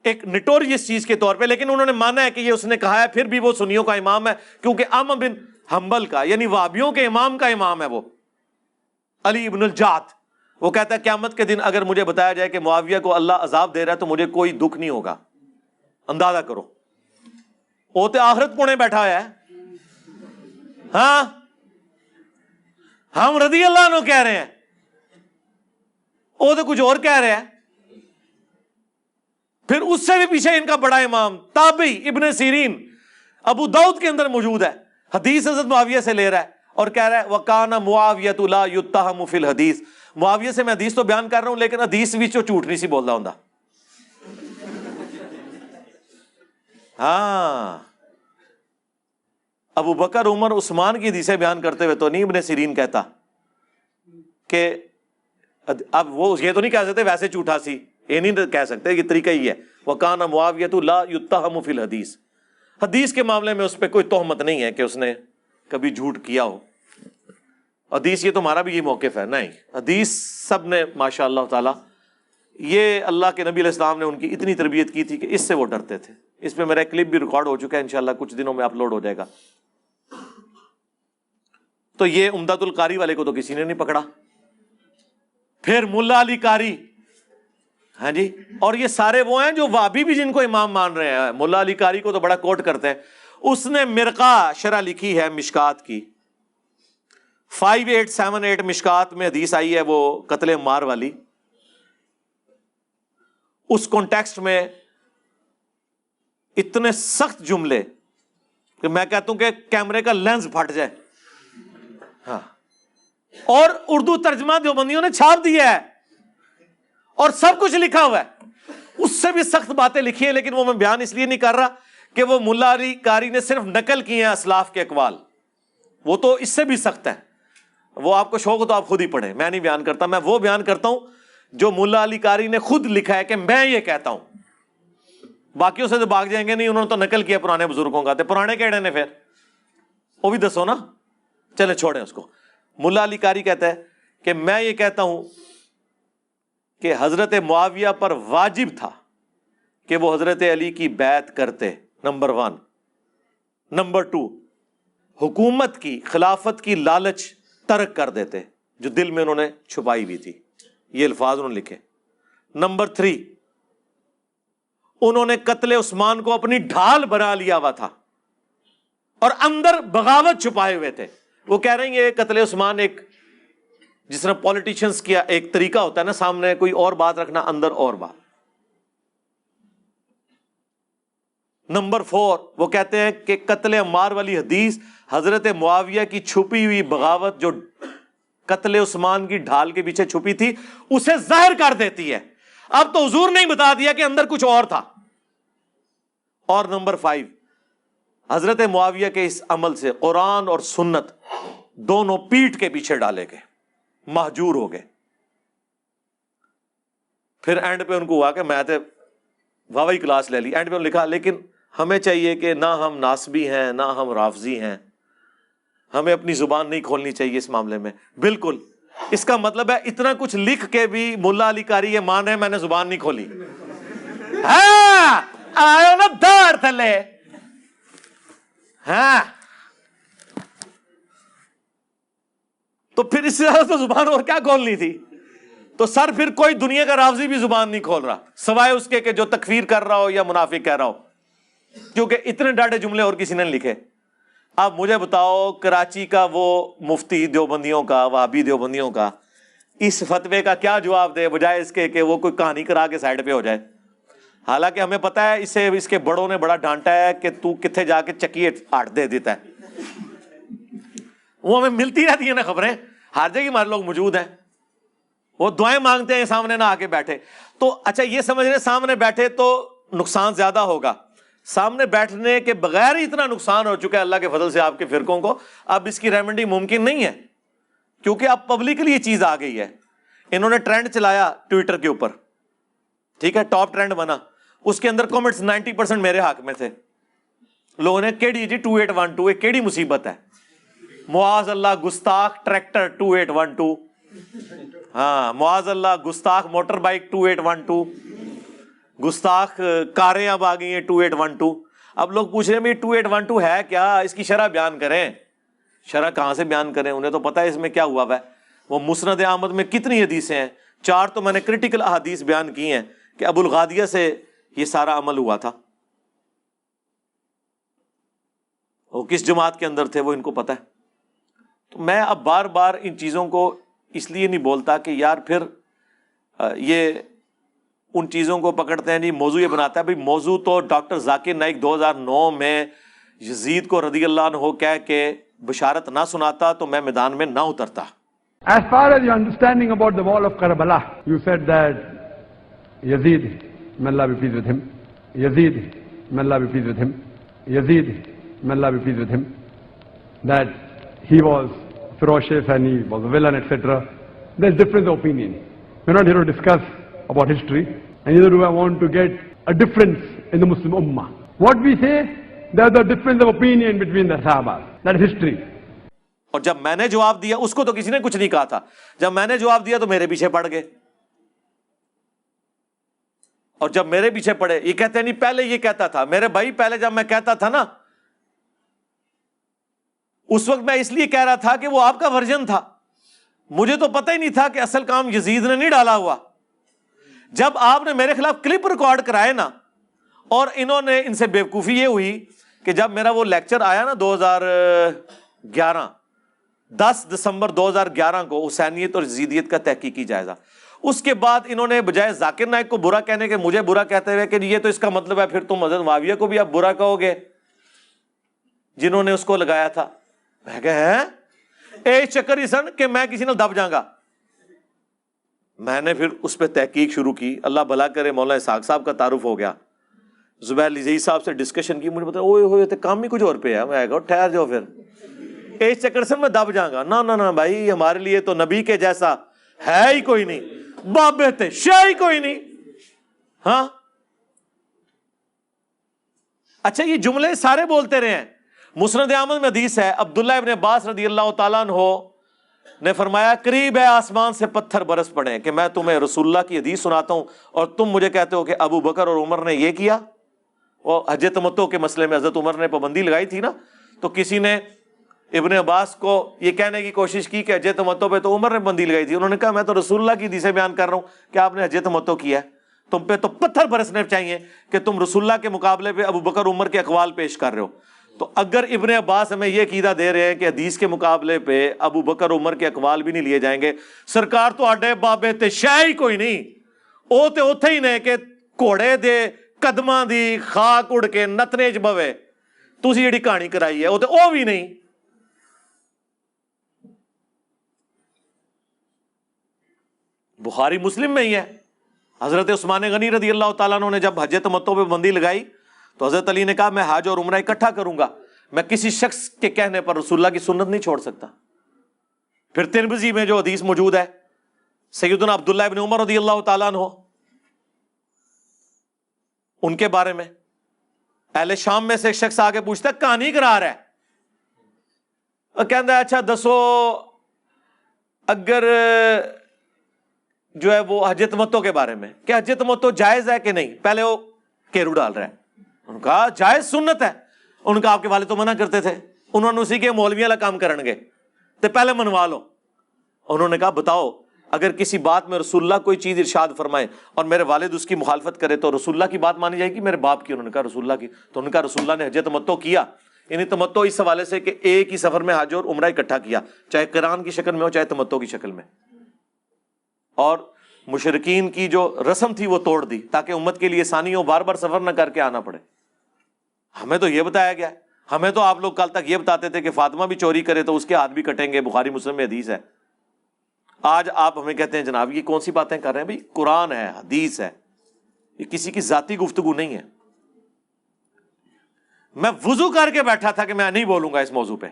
ایک نٹوریس چیز کے طور پہ، لیکن انہوں نے مانا ہے کہ یہ اس نے کہا ہے، پھر بھی وہ سنیوں کا امام ہے، کیونکہ احمد بن حنبل کا یعنی وہابیوں کے امام کا امام ہے وہ علی ابن الجعد۔ وہ کہتا ہے قیامت کے دن اگر مجھے بتایا جائے کہ معاویہ کو اللہ عذاب دے رہا ہے تو مجھے کوئی دکھ نہیں ہوگا۔ اندازہ کرو، وہ تو آخرت پونے بیٹھا ہے، ہاں ہم رضی اللہ عنہ کہہ رہے ہیں، وہ تو کچھ اور کہہ رہے ہیں۔ پھر اس سے بھی پیچھے ان کا بڑا امام تابعی ابن سیرین ابو داؤد کے اندر موجود ہے، حدیث حضرت معاویہ سے لے رہا ہے اور کہہ رہا ہے وَقَانَ مُعَاوِيَةُ لَا يُتَّهَمُ فِي الْحَدِيثِ، معاویہ سے میں حدیث تو بیان کر رہا ہوں لیکن حدیث بھی جو جھوٹ نہیں سی بول رہا ہوں۔ ہاں ابو بکر عمر عثمان کی حدیثیں بیان کرتے ہوئے تو نہیں ابن سیرین کہتا کہ اب وہ یہ تو نہیں کہہ سکتے ویسے جھوٹا سی، یہ نہیں کہہ سکتے، یہ طریقہ ہی ہے وَقَانَ مُعَاوِيَةُ لَا يُتَّهَمُ فِي الْحَدِيثِ، حدیث کے معاملے میں اس پہ کوئی تہمت نہیں ہے کہ اس نے کبھی جھوٹ کیا ہو۔ حدیث یہ تمہارا بھی یہ موقف ہے، نہیں، حدیث سب نے ماشاء اللہ تعالی، یہ اللہ کے نبی علیہ السلام نے ان کی اتنی تربیت کی تھی کہ اس سے وہ ڈرتے تھے۔ اس پہ میرا کلپ بھی ریکارڈ ہو چکا ہے، انشاءاللہ کچھ دنوں میں اپلوڈ ہو جائے گا۔ تو یہ عمدۃ القاری والے کو تو کسی نے نہیں پکڑا۔ پھر ملا علی قاری، ہاں جی، اور یہ سارے وہ ہیں جو وہابی بھی جن کو امام مان رہے ہیں۔ ملا علی قاری کو تو بڑا کوٹ کرتے ہیں، اس نے مرقہ شرح لکھی ہے مشکات کی، 5878 مشکات میں حدیث آئی ہے وہ قتل عمار والی۔ اس کانٹیکسٹ میں اتنے سخت جملے کہ میں کہتا ہوں کہ کیمرے کا لینز پھٹ جائے، ہاں، اور اردو ترجمہ دیوبندیوں نے چھاپ دیا ہے اور سب کچھ لکھا ہوا ہے، اس سے بھی سخت باتیں لکھی ہیں، لیکن وہ میں بیان اس لیے نہیں کر رہا کہ وہ ملا علی قاری نے صرف نقل کیے ہیں اسلاف کے اقوال، وہ تو اس سے بھی سخت ہے، وہ آپ کو شوق ہو تو آپ خود ہی پڑھیں، میں نہیں بیان کرتا، میں وہ بیان کرتا ہوں جو ملا علی قاری نے خود لکھا ہے کہ میں یہ کہتا ہوں، باقیوں سے تو بھاگ جائیں گے نہیں، انہوں نے تو نقل کیا پرانے بزرگوں کا، پرانے کیڑے نے پھر وہ بھی دسو نا، چلے چھوڑیں اس کو۔ ملا علی قاری کہتا ہے کہ میں یہ کہتا ہوں کہ حضرت معاویہ پر واجب تھا کہ وہ حضرت علی کی بیعت کرتے، نمبر 1۔ نمبر 2، حکومت کی خلافت کی لالچ ترک کر دیتے جو دل میں انہوں نے چھپائی ہوئی تھی، یہ الفاظ انہوں نے لکھے۔ نمبر 3، انہوں نے قتل عثمان کو اپنی ڈھال بنا لیا ہوا تھا اور اندر بغاوت چھپائے ہوئے تھے۔ وہ کہہ رہے ہیں یہ قتل عثمان ایک جس طرح پولیٹیشنز کیا ایک طریقہ ہوتا ہے نا، سامنے کوئی اور بات رکھنا، اندر اور بات۔ نمبر 4، وہ کہتے ہیں کہ قتل عمار والی حدیث حضرت معاویہ کی چھپی ہوئی بغاوت جو قتل عثمان کی ڈھال کے پیچھے چھپی تھی اسے ظاہر کر دیتی ہے۔ اب تو حضور نے ہی بتا دیا کہ اندر کچھ اور تھا۔ اور نمبر 5، حضرت معاویہ کے اس عمل سے قرآن اور سنت دونوں پیٹھ کے پیچھے ڈالے گئے، مہجور ہو گئے۔ پھر اینڈ پہ ان کو ہوا کہ میں تو واوی کلاس لے لی، اینڈ پہ انہوں نے لکھا لیکن ہمیں چاہیے کہ نہ ہم ناسبی ہیں نہ ہم رافضی ہیں، ہمیں اپنی زبان نہیں کھولنی چاہیے اس معاملے میں۔ بالکل، اس کا مطلب ہے اتنا کچھ لکھ کے بھی ملا علی قاری یہ مان رہے ہیں میں نے زبان نہیں کھولی۔ ہاں آئے نا دار تھلے، ہاں تو پھر اس سے زیادہ تو زبان اور کیا کھولنی تھی؟ تو سر پھر کوئی دنیا کا رافضی بھی زبان نہیں کھول رہا سوائے اس کے کہ جو تکفیر کر رہا ہو یا منافق کہہ رہا ہو، کیونکہ اتنے ڈاٹے جملے اور کسی نے نہیں لکھے۔ اب مجھے بتاؤ کراچی کا وہ مفتی دیوبندیوں کا، وہابی دیوبندیوں کا، اس فتوے کا کیا جواب دے بجائے اس کے کہ وہ کوئی کہانی کرا کے سائڈ پہ ہو جائے؟ حالانکہ ہمیں پتا ہے اسے اس کے بڑوں نے بڑا ڈانٹا ہے کہ تو کتنے جا کے چکی آٹ دے دیتا ہے۔ وہ ہمیں ملتی رہتی ہیں نا خبریں، ہر جگہ ہمارے لوگ موجود ہیں، وہ دعائیں مانگتے ہیں سامنے نہ آ کے بیٹھے۔ تو اچھا یہ سمجھ رہے سامنے بیٹھے تو نقصان زیادہ ہوگا، سامنے بیٹھنے کے بغیر ہی اتنا نقصان ہو چکا ہے اللہ کے فضل سے آپ کے فرقوں کو، اب اس کی ریمیڈی ممکن نہیں ہے کیونکہ اب پبلکلی یہ چیز آ گئی ہے۔ انہوں نے ٹرینڈ چلایا ٹویٹر کے اوپر، ٹھیک ہے، ٹاپ ٹرینڈ بنا، اس کے اندر کامنٹس 90% میرے حق میں تھے۔ لوگوں نے کیڑی جی 2812 یہ کیڑی مصیبت ہے، معاذ اللہ گستاخ ٹریکٹر 2812, ہاں معاذ اللہ گستاخ موٹر بائک 2812, گستاخ کاریں اب آ گئی ہیں 2812. اب لوگ پوچھ رہے ہیں 2812 ہے کیا, اس کی شرح بیان کریں. شرح کہاں سے بیان کریں, انہیں تو پتہ ہے اس میں کیا ہوا ہے. وہ مسند احمد میں کتنی حدیثیں ہیں, 4 تو میں نے کرٹیکل احادیث بیان کی ہیں کہ ابو الغادیہ سے یہ سارا عمل ہوا تھا. وہ کس جماعت کے اندر تھے وہ ان کو پتہ ہے. تو میں اب بار بار ان چیزوں کو اس لیے نہیں بولتا کہ یار پھر یہ ان چیزوں کو پکڑتے ہیں. نہیں, موضوع یہ بناتا ہے بھائی موضوع تو ڈاکٹر ذاکر نائک 2009 میں یزید کو رضی اللہ عنہ کہہ کے بشارت نہ سناتا تو میں میدان میں نہ اترتا. As far as your understanding about the wall of Karbala, you said that Yazid, may Allah be pleased with him, Yazid, may Allah be pleased with him, Yazid, may Allah be pleased with him, that he was ferocious and he was a villain, etc. There's difference of opinion. We're not here to discuss about history, and neither do I want to get a difference in the Muslim Ummah. What we say, there's a difference of opinion between the Sahabas. That is history. اور جب میں نے جواب دیا اس کو تو کسی نے کچھ نہیں کہا تھا, جب میں نے جواب دیا تو میرے پیچھے پڑ گئے. اور جب میرے پیچھے پڑے, یہ کہتے ہیں نہیں پہلے یہ کہتا تھا. میرے بھائی پہلے جب میں کہتا تھا نا, اس وقت میں اس لیے کہہ رہا تھا کہ وہ آپ کا ورژن تھا, مجھے تو پتہ ہی نہیں تھا کہ اصل کام یزید نے نہیں ڈالا ہوا. جب آپ نے میرے خلاف کلپ ریکارڈ کرائے نا, اور انہوں نے ان سے بیوقوفی یہ ہوئی کہ جب میرا وہ لیکچر آیا نا 2011 10 دسمبر 2011 کو حسینیت اور یزیدیت کا تحقیقی جائزہ, اس کے بعد انہوں نے بجائے ذاکر نائک کو برا کہنے کے مجھے برا کہتے ہوئے کہ یہ تو اس کا مطلب ہے پھر تم حضرت معاویہ کو بھی اب برا کہو گے جنہوں نے اس کو لگایا تھا. میں کہا ہے اے چکر ہی سن کہ میں کسی نے دب جاؤں گا. میں نے پھر اس پہ تحقیق شروع کی, اللہ بھلا کرے مولانا اسحاق صاحب کا تعارف ہو گیا, زبیر لزئی صاحب سے ڈسکشن کی, مجھے بتا اوئے ہوئے تھے کام ہی کچھ اور پہ ہے. میں کہا ٹھہر جاؤ پھر, ایک چکر سے میں دب جاؤں گا. نہ بھائی, ہمارے لیے تو نبی کے جیسا ہے ہی کوئی نہیں, بابے تھے شے ہی کوئی نہیں. ہاں اچھا, یہ جملے سارے بولتے رہے ہیں. مسند احمد میں حدیث ہے, عبداللہ ابن عباس رضی اللہ تعالیٰ عنہ نے فرمایا قریب ہے آسمان سے پتھر برس پڑے کہ میں تمہیں رسول اللہ کی حدیث سناتا ہوں اور تم مجھے کہتے ہو کہ ابو بکر اور عمر نے یہ کیا. وہ حج تمتع کے مسئلے میں حضرت عمر نے پابندی لگائی تھی نا, تو کسی نے ابن عباس کو یہ کہنے کی کوشش کی کہ حج تمتع پہ تو عمر نے پابندی لگائی تھی. انہوں نے کہا میں تو رسول اللہ کی حدیثیں بیان کر رہا ہوں کہ آپ نے حج تمتع کیا ہے, تم پہ تو پتھر برسنے چاہیے کہ تم رسول اللہ کے مقابلے پہ ابو بکر عمر کے اقوال پیش کر رہے ہو. تو اگر ابن عباس ہمیں یہ عقیدہ دے رہے ہیں کہ حدیث کے مقابلے پہ ابو بکر عمر کے اقوال بھی نہیں لیے جائیں گے, سرکار تو آڈے بابے تے شے ہی کوئی نہیں, او تے اوتھے ہی نے کہ گھوڑے دے قدماں دی خاک اڑ کے نتنے چ بوے, تسی جڑی کہانی کرائی ہے او تے او بھی نہیں. بخاری مسلم میں ہی ہے, حضرت عثمان غنی رضی اللہ تعالیٰ عنہ نے جب حج تمتع پہ پابندی لگائی تو حضرت علی نے کہا میں حج اور عمرہ اکٹھا کروں گا, میں کسی شخص کے کہنے پر رسول اللہ کی سنت نہیں چھوڑ سکتا. پھر ترمذی میں جو حدیث موجود ہے سیدنا عبداللہ ابن عمر رضی اللہ تعالیٰ عنہ, ان کے بارے میں اہل شام میں سے ایک شخص آگے پوچھتا ہے کہانی کرا رہا ہے, اور کہتا ہے اچھا دسو اگر جو ہے وہ حج تمتع کے بارے میں کہ حج تمتع جائز ہے کہ نہیں, پہلے وہ کیرو ڈال رہا ہے. ان کا جائز سنت ہے, ان کا آپ کے والد تو منع کرتے تھے, انہوں نے اسی کے مولوی والا کام کرن گے تو پہلے منوا لو. انہوں نے کہا بتاؤ اگر کسی بات میں رسول اللہ کوئی چیز ارشاد فرمائے اور میرے والد اس کی مخالفت کرے تو رسول اللہ کی بات مانی جائے گی میرے باپ کی؟ انہوں نے کہا رسول اللہ کی. تو انہوں نے کہا رسول اللہ نے حج تمتع کیا, یعنی تمتع اس حوالے سے کہ ایک ہی سفر میں حج اور عمرہ اکٹھا کیا, چاہے قران کی شکل میں ہو چاہے تمتع کی شکل میں, اور مشرکین کی جو رسم تھی وہ توڑ دی تاکہ امت کے لیے آسانی ہو, بار بار سفر نہ کر کے آنا پڑے. ہمیں تو یہ بتایا گیا, ہمیں تو آپ لوگ کل تک یہ بتاتے تھے کہ فاطمہ بھی چوری کرے تو اس کے ہاتھ بھی کٹیں گے, بخاری مسلم میں حدیث ہے. آج آپ ہمیں کہتے ہیں جناب یہ کون سی باتیں کر رہے ہیں؟ بھائی قرآن ہے, حدیث ہے, یہ کسی کی ذاتی گفتگو نہیں ہے. میں وضو کر کے بیٹھا تھا کہ میں نہیں بولوں گا اس موضوع پہ,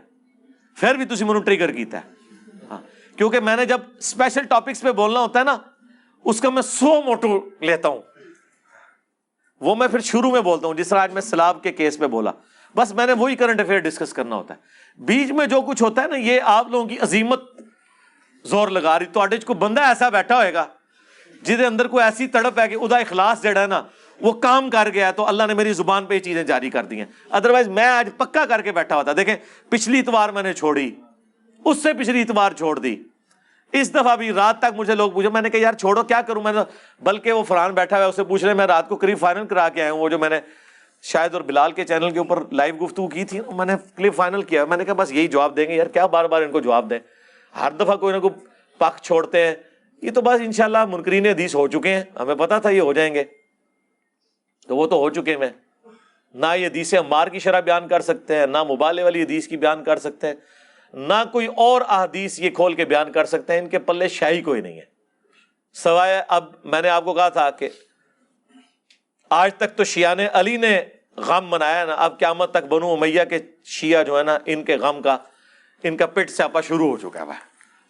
پھر بھی تسی منو ٹریگر کیتا ہے, کیونکہ میں نے جب اسپیشل ٹاپکس پہ بولنا ہوتا ہے نا اس کا میں 100 موٹو لیتا ہوں, وہ میں پھر شروع میں بولتا ہوں. جس طرح آج میں سلاب کے کیس پہ بولا, بس میں نے وہی کرنٹ افیئر ڈسکس کرنا ہوتا ہے. بیچ میں جو کچھ ہوتا ہے نا یہ آپ لوگوں کی عظیمت زور لگا رہی. تو کوئی بندہ ایسا بیٹھا ہوئے گا جہدے اندر کوئی ایسی تڑپ ہے کہ ادا اخلاص جڑا ہے نا وہ کام کر گیا ہے, تو اللہ نے میری زبان پہ یہ چیزیں جاری کر دی ہیں. ادروائز میں آج پکا کر کے بیٹھا ہوتا. دیکھیں پچھلی اتوار میں نے چھوڑی, اس سے پچھلی اتوار چھوڑ دی, اس دفعہ بھی رات تک مجھے لوگ پوچھے, میں نے کہا یار چھوڑو کیا کروں میں نے, بلکہ وہ فرحان بیٹھا ہوا ہے اسے پوچھ رہے, میں رات کو قریب فائنل کرا کے آیا ہوں, وہ جو میں نے شاید اور بلال کے چینل کے اوپر لائیو گفتگو کی تھی میں نے کلپ فائنل کیا. میں نے کہا بس یہی جواب دیں گے یار, کیا بار بار ان کو جواب دیں, ہر دفعہ کوئی نہ کوئی پک چھوڑتے ہیں. یہ تو بس انشاءاللہ منکرین حدیث ہو چکے ہیں, ہمیں پتا تھا یہ ہو جائیں گے, تو وہ تو ہو چکے ہیں. نہ یہ حدیث عمار کی شرح بیان کر سکتے ہیں, نہ مبالغے والی حدیث کی بیان کر سکتے ہیں, نہ کوئی اور احادیث یہ کھول کے بیان کر سکتے ہیں. ان کے پلے شاہی کوئی نہیں ہے سوائے, اب میں نے آپ کو کہا تھا کہ آج تک تو شیعان علی نے غم منایا نا, اب قیامت تک بنو امیہ کے شیعہ جو ہے نا ان کے غم کا ان کا پٹ سیاپا شروع ہو چکا ہے.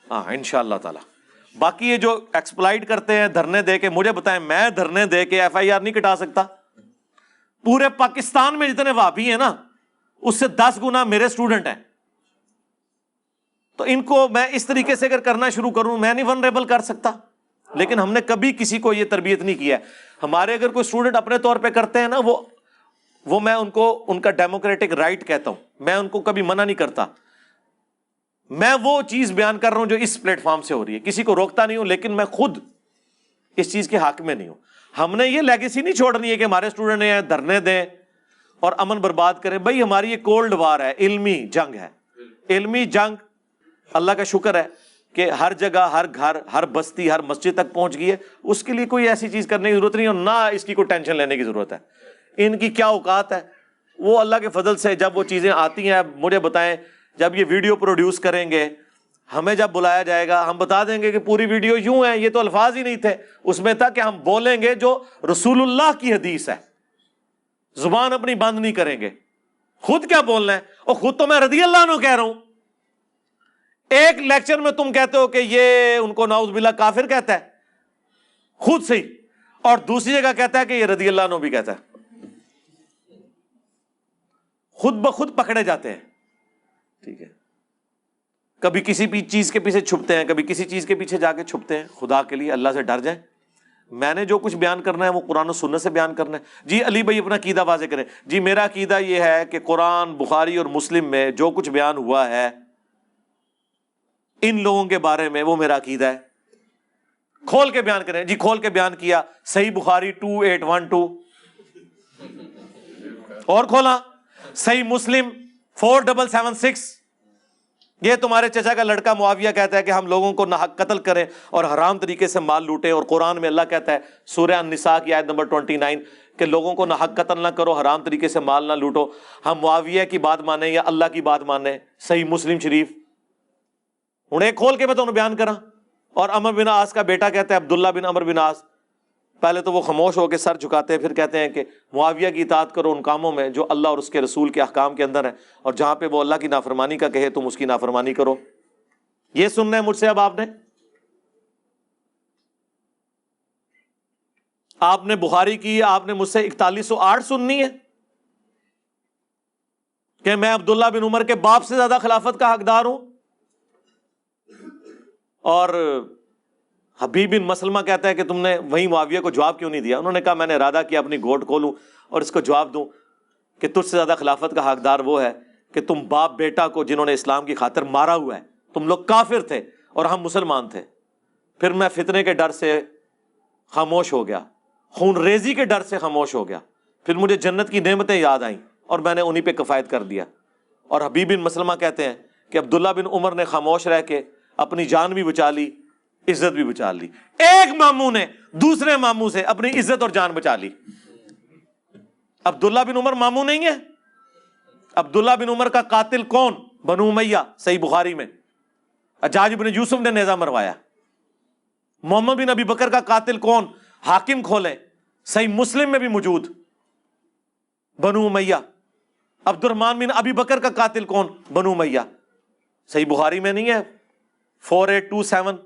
ہاں انشاءاللہ تعالی. باقی یہ جو ایکسپلائٹ کرتے ہیں دھرنے دے کے, مجھے بتائیں میں دھرنے دے کے ایف آئی آر نہیں کٹا سکتا؟ پورے پاکستان میں جتنے وہابی ہیں نا اس سے 10 گنا میرے اسٹوڈنٹ ہیں, تو ان کو میں اس طریقے سے اگر کرنا شروع کروں میں نہیں ونریبل کر سکتا. لیکن ہم نے کبھی کسی کو یہ تربیت نہیں کیا ہے. ہمارے اگر کوئی اسٹوڈنٹ اپنے طور پہ کرتے ہیں نا وہ میں ان کو ان کا ڈیموکریٹک رائٹ کہتا ہوں, میں ان کو کبھی منع نہیں کرتا. میں وہ چیز بیان کر رہا ہوں جو اس پلیٹ فارم سے ہو رہی ہے, کسی کو روکتا نہیں ہوں, لیکن میں خود اس چیز کے حق میں نہیں ہوں. ہم نے یہ لیگیسی نہیں چھوڑنی ہے کہ ہمارے اسٹوڈنٹ ہیں دھرنے دیں اور امن برباد کریں. بھائی ہماری یہ کولڈ وار ہے, علمی جنگ ہے. علمی جنگ اللہ کا شکر ہے کہ ہر جگہ ہر گھر ہر بستی ہر مسجد تک پہنچ گئی ہے. اس کے لیے کوئی ایسی چیز کرنے کی ضرورت نہیں, اور نہ اس کی کوئی ٹینشن لینے کی ضرورت ہے. ان کی کیا اوقات ہے, وہ اللہ کے فضل سے جب وہ چیزیں آتی ہیں, مجھے بتائیں جب یہ ویڈیو پروڈیوس کریں گے, ہمیں جب بلایا جائے گا ہم بتا دیں گے کہ پوری ویڈیو یوں ہے, یہ تو الفاظ ہی نہیں تھے, اس میں تھا کہ ہم بولیں گے جو رسول اللہ کی حدیث ہے, زبان اپنی بند نہیں کریں گے. خود کیا بولنا ہے, اور خود تو میں رضی اللہ عنہ کہہ رہا ہوں. ایک لیکچر میں تم کہتے ہو کہ یہ ان کو نعوذ باللہ کافر کہتا ہے خود سے ہی, اور دوسری جگہ کہتا ہے کہ یہ رضی اللہ عنہ بھی کہتا ہے. خود بخود پکڑے جاتے ہیں. ٹھیک ہے, کبھی کسی چیز کے پیچھے چھپتے ہیں, کبھی کسی چیز کے پیچھے جا کے چھپتے ہیں. خدا کے لیے اللہ سے ڈر جائیں. میں نے جو کچھ بیان کرنا ہے وہ قرآن و سنت سے بیان کرنا ہے. جی علی بھائی اپنا عقیدہ واضح کریں. جی میرا عقیدہ یہ ہے کہ قرآن بخاری اور مسلم میں جو کچھ بیان ہوا ہے ان لوگوں کے بارے میں وہ میرا عقیدہ ہے. کھول کے بیان کریں. جی کھول کے بیان کیا, صحیح بخاری 2812, اور کھولا صحیح مسلم 4776. یہ تمہارے چچا کا لڑکا معاویہ کہتا ہے کہ ہم لوگوں کو ناحق قتل کریں اور حرام طریقے سے مال لوٹیں, اور قرآن میں اللہ کہتا ہے سورہ النساء کی آیت نمبر 29 کہ لوگوں کو ناحق قتل نہ کرو, حرام طریقے سے مال نہ لوٹو. ہم معاویہ کی بات مانیں یا اللہ کی بات مانیں؟ صحیح مسلم شریف. ہوں ایک کھول کے میں تمہیں بیان کرا. اور عمر بن عاص کا بیٹا کہتا ہے عبداللہ بن عمر بن عاص, پہلے تو وہ خاموش ہو کے سر جھکاتے ہیں, پھر کہتے ہیں کہ معاویہ کی اطاعت کرو ان کاموں میں جو اللہ اور اس کے رسول کے احکام کے اندر ہیں, اور جہاں پہ وہ اللہ کی نافرمانی کا کہے تم اس کی نافرمانی کرو. یہ سننا ہے مجھ سے اب آپ نے بخاری کی, آپ نے مجھ سے 4108 سننی ہے کہ میں عبداللہ بن عمر کے باپ سے زیادہ خلافت کا حقدار ہوں. اور حبیب بن مسلمہ کہتا ہے کہ تم نے وہیں معاویہ کو جواب کیوں نہیں دیا؟ انہوں نے کہا میں نے ارادہ کیا اپنی گھوٹ کھولوں اور اس کو جواب دوں کہ تجھ سے زیادہ خلافت کا حقدار وہ ہے کہ تم باپ بیٹا کو جنہوں نے اسلام کی خاطر مارا ہوا ہے, تم لوگ کافر تھے اور ہم مسلمان تھے. پھر میں فتنے کے ڈر سے خاموش ہو گیا, خون ریزی کے ڈر سے خاموش ہو گیا, پھر مجھے جنت کی نعمتیں یاد آئیں اور میں نے انہی پہ کفایت کر دیا. اور حبیب بن مسلمہ کہتے ہیں کہ عبداللہ بن عمر نے خاموش رہ کے اپنی جان بھی بچا لی, عزت بھی بچا لی. ایک ماموں نے دوسرے ماموں سے اپنی عزت اور جان بچا لی. عبداللہ بن عمر ماموں نہیں ہے. عبداللہ بن عمر کا قاتل کون؟ بنو امیہ, صحیح بخاری میں حجاج بن یوسف نے نیزہ مروایا. محمد بن ابی بکر کا قاتل کون؟ حاکم کھولے, صحیح مسلم میں بھی موجود, بنو امیہ. عبد الرحمن بن ابی بکر کا قاتل کون؟ بنو امیہ, صحیح بخاری میں نہیں ہے 4827.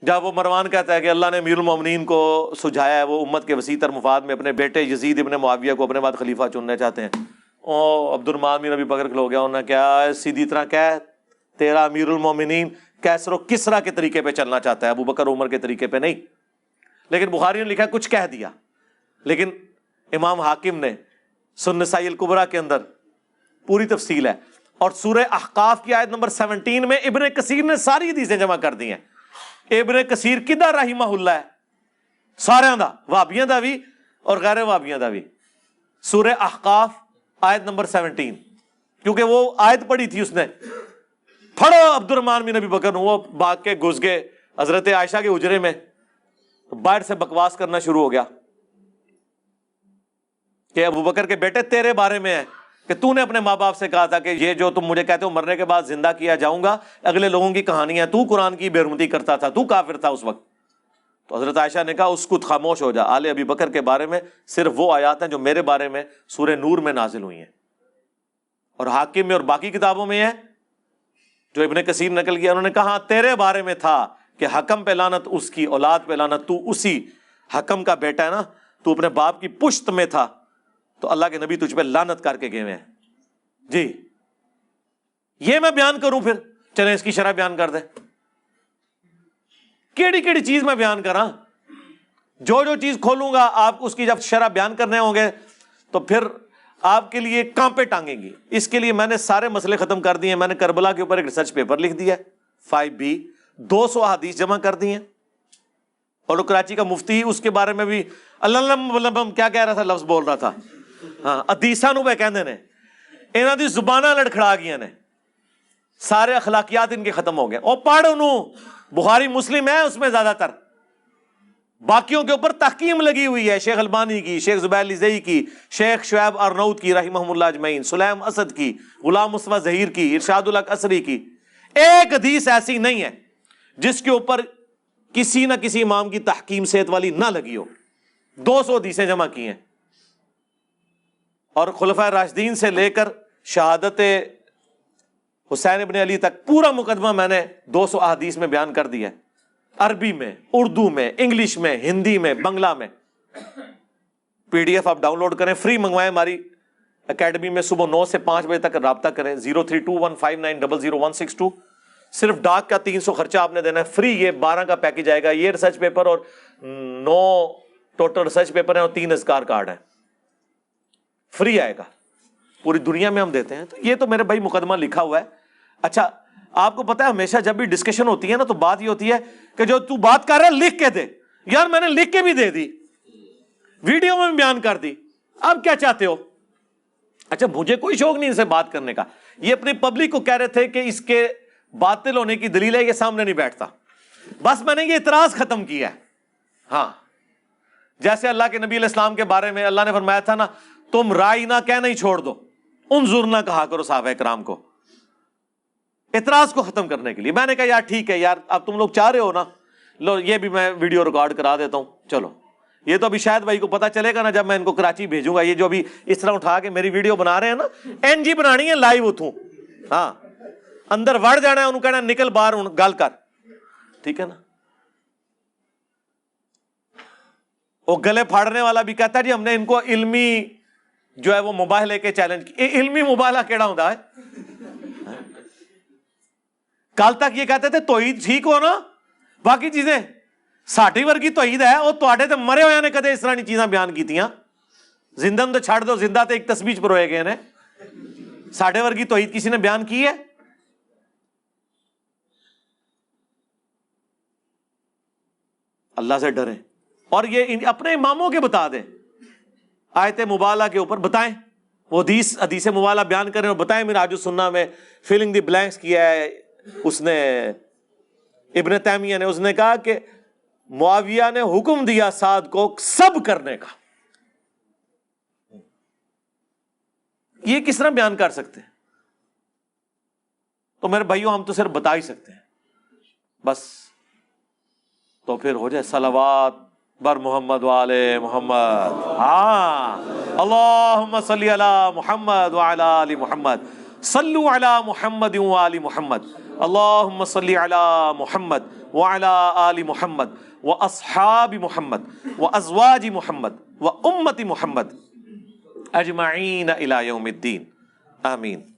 جب وہ مروان کہتا ہے کہ اللہ نے امیر المومنین کو سجھایا ہے، وہ امت کے وسیع تر مفاد میں اپنے بیٹے یزید ابن معاویہ کو اپنے بعد خلیفہ چننا چاہتے ہیں، عبد الرحمن بن ابی بکر کھلو گیا، انہوں نے کیا سیدھی طرح کہہ تیرا امیر المومنین کیسر و کسرا کے طریقے پہ چلنا چاہتا ہے، ابو بکر عمر کے طریقے پہ نہیں. لیکن بخاری نے لکھا ہے کچھ کہہ دیا، لیکن امام حاکم نے سنن نسائی الکبریٰ کے اندر پوری تفصیل ہے. اور سورہ احقاف کی آیت نمبر 17 میں ابن کثیر نے ساری حدیثیں جمع کر دی ہیں. ابن کثیر کدھر رحمہ اللہ ہے؟ سارے دا، وہابیاں دا بھی اور غیر وہابیاں دا بھی. سورہ احقاف آیت نمبر 17، کیونکہ وہ آیت پڑھی تھی اس نے، پڑھو عبد الرحمن بن ابی بکر، وہ بھاگ کے گھس گئے حضرت عائشہ کے حجرے میں، باہر سے بکواس کرنا شروع ہو گیا کہ ابو بکر کے بیٹے تیرے بارے میں ہے کہ تو نے اپنے ماں باپ سے کہا تھا کہ یہ جو تم مجھے کہتے ہو مرنے کے بعد زندہ کیا جاؤں گا، اگلے لوگوں کی کہانی ہے، تو قرآن کی بے حرمتی کرتا تھا، تو کافر تھا اس وقت. تو حضرت عائشہ نے کہا اسکت، خاموش ہو جا، آل ابی بکر کے بارے میں صرف وہ آیات ہیں جو میرے بارے میں سورہ نور میں نازل ہوئی ہیں، اور حاکم میں اور باقی کتابوں میں ہے جو ابن کثیر نقل کیا. انہوں نے کہا تیرے بارے میں تھا کہ حکم پہ لعنت، اس کی اولاد پہ لعنت، تو اسی حکم کا بیٹا ہے نا، تو اپنے باپ کی پشت میں تھا، تو اللہ کے نبی تجھ پہ لعنت کر کے گئے ہیں. جی یہ میں بیان کروں، پھر چلیں اس کی شرح بیان کر دیں. کیڑی کیڑی چیز میں بیان کراں؟ جو جو چیز کھولوں گا آپ اس کی جب شرح بیان کرنے ہوں گے تو پھر آپ کے لیے کانپے ٹانگیں گی. اس کے لیے میں نے سارے مسئلے ختم کر دیے. میں نے کربلا کے اوپر ایک ریسرچ پیپر لکھ دیا 5B، 200 احادیث جمع کر دی ہیں. اور کراچی کا مفتی اس کے بارے میں بھی اللہ کیا کہہ رہا تھا، لفظ بول رہا تھا، ہاں حدیثاں نو پہ کہندے نے، انہاں دی زباناں لڑکھڑا گئیاں نے، سارے اخلاقیات ان کے ختم ہو گئے. اور پڑھ انہوں بخاری مسلم ہے اس میں زیادہ تر، باقیوں کے اوپر تحکیم لگی ہوئی ہے، شیخ البانی کی، شیخ زبیر لزئی کی، شیخ شعیب ارنوت کی رحمہم اللہ اجمعین، سلیم اسد کی، غلام مصطفیٰ ظہیر کی، ارشاد الحق اثری کی. ایک حدیث ایسی نہیں ہے جس کے اوپر کسی نہ کسی امام کی تحکیم صحت والی نہ لگی ہو. 200 حدیثیں جمع کی ہیں، اور خلفائے راشدین سے لے کر شہادت حسین ابن علی تک پورا مقدمہ میں نے 200 احادیث میں بیان کر دیا ہے، عربی میں، اردو میں، انگلش میں، ہندی میں، بنگلہ میں. PDF آپ ڈاؤن لوڈ کریں، فری منگوائیں. ہماری اکیڈمی میں صبح 9 سے 5 بجے تک رابطہ کریں. 032159000162. صرف ڈاک کا 300 خرچہ آپ نے دینا ہے، فری. یہ 12 کا پیکج آئے گا، یہ ریسرچ پیپر اور 9 ٹوٹل ریسرچ پیپر ہیں اور 3 اذکار کارڈ ہیں، فری آئے گا. پوری دنیا میں ہم دیتے ہیں. تو یہ تو میرے بھائی مقدمہ لکھا ہوا ہے. اچھا آپ کو پتا ہے ہمیشہ جب بھی ڈسکشن ہوتی ہے نا تو بات یہ ہوتی ہے کہ جو تو بات کر رہا ہے لکھ کے دے. یار میں نے لکھ کے بھی دے دی، ویڈیو میں بھی بیان کر دی، اب کیا چاہتے ہو؟ اچھا مجھے کوئی شوق نہیں ان سے بات کرنے کا. یہ اپنی پبلک کو کہہ رہے تھے کہ اس کے باطل ہونے کی دلیل ہے یہ سامنے نہیں بیٹھتا. بس میں نے یہ اعتراض ختم کیا ہے. ہاں جیسے اللہ کے نبی علیہ السلام کے بارے میں اللہ نے فرمایا تھا نا، تم رائے نہ کہنا ہی چھوڑ دو، انظر نہ کہا کرو صحابہ کرام کو. اعتراض کو ختم کرنے کے لیے میں نے کہا یار ٹھیک ہے یار، اب تم لوگ چاہ رہے ہو نا، لو یہ بھی میں ویڈیو ریکارڈ کرا دیتا ہوں. چلو یہ تو ابھی شاید بھائی کو پتا چلے گا نا جب میں ان کو کراچی بھیجوں گا. یہ جو ابھی اس طرح اٹھا کے میری ویڈیو بنا رہے ہیں نا، NG بنانی ہے لائیو اتوں، ہاں اندر وڑ جانا ہے، انہوں کہنا نکل باہر گل کر، ٹھیک ہے نا. وہ گلے پھاڑنے والا بھی کہتا ہے جی ہم نے ان کو علمی جو ہے وہ مباہلے کے چیلنج کی. علمی مباہلہ کیڑا ہوتا ہے؟ کل تک یہ کہتے تھے توحید ٹھیک ہو نا، باقی چیزیں ساٹھی ورگی توحید ہے، وہ تواڈے تے مرے ہوئے نے کدے اس طرح نہیں چیزاں بیان کیتیاں. زندہ تو چھڑ دو، زندہ تے ایک تسبیح پر ہوئے گئے نے، ساڈے ورگی توحید کسی نے بیان کی ہے؟ اللہ سے ڈریں اور یہ اپنے اماموں کے بتا دیں، آیت مبالہ کے اوپر بتائیں، وہ حدیث مبالہ بیان کریں اور بتائیں. منہاج السنہ میں فلنگ دی بلینکس کیا ہے اس نے، ابن تیمیہ نے، اس نے کہا کہ معاویہ نے حکم دیا سعد کو سب کرنے کا. یہ کس طرح بیان کر سکتے ہیں؟ تو میرے بھائیوں ہم تو صرف بتا ہی سکتے ہیں بس. تو پھر ہو جائے صلوات بر محمد وآل محمد. ہاں اللہم صلی علی محمد وعلی آل محمد. صلو علی محمد وآل محمد، اللہم صلی علی محمد وعلی آل محمد واصحاب محمد وازواج محمد وامت محمد اجمعین الی یوم الدین، آمین۔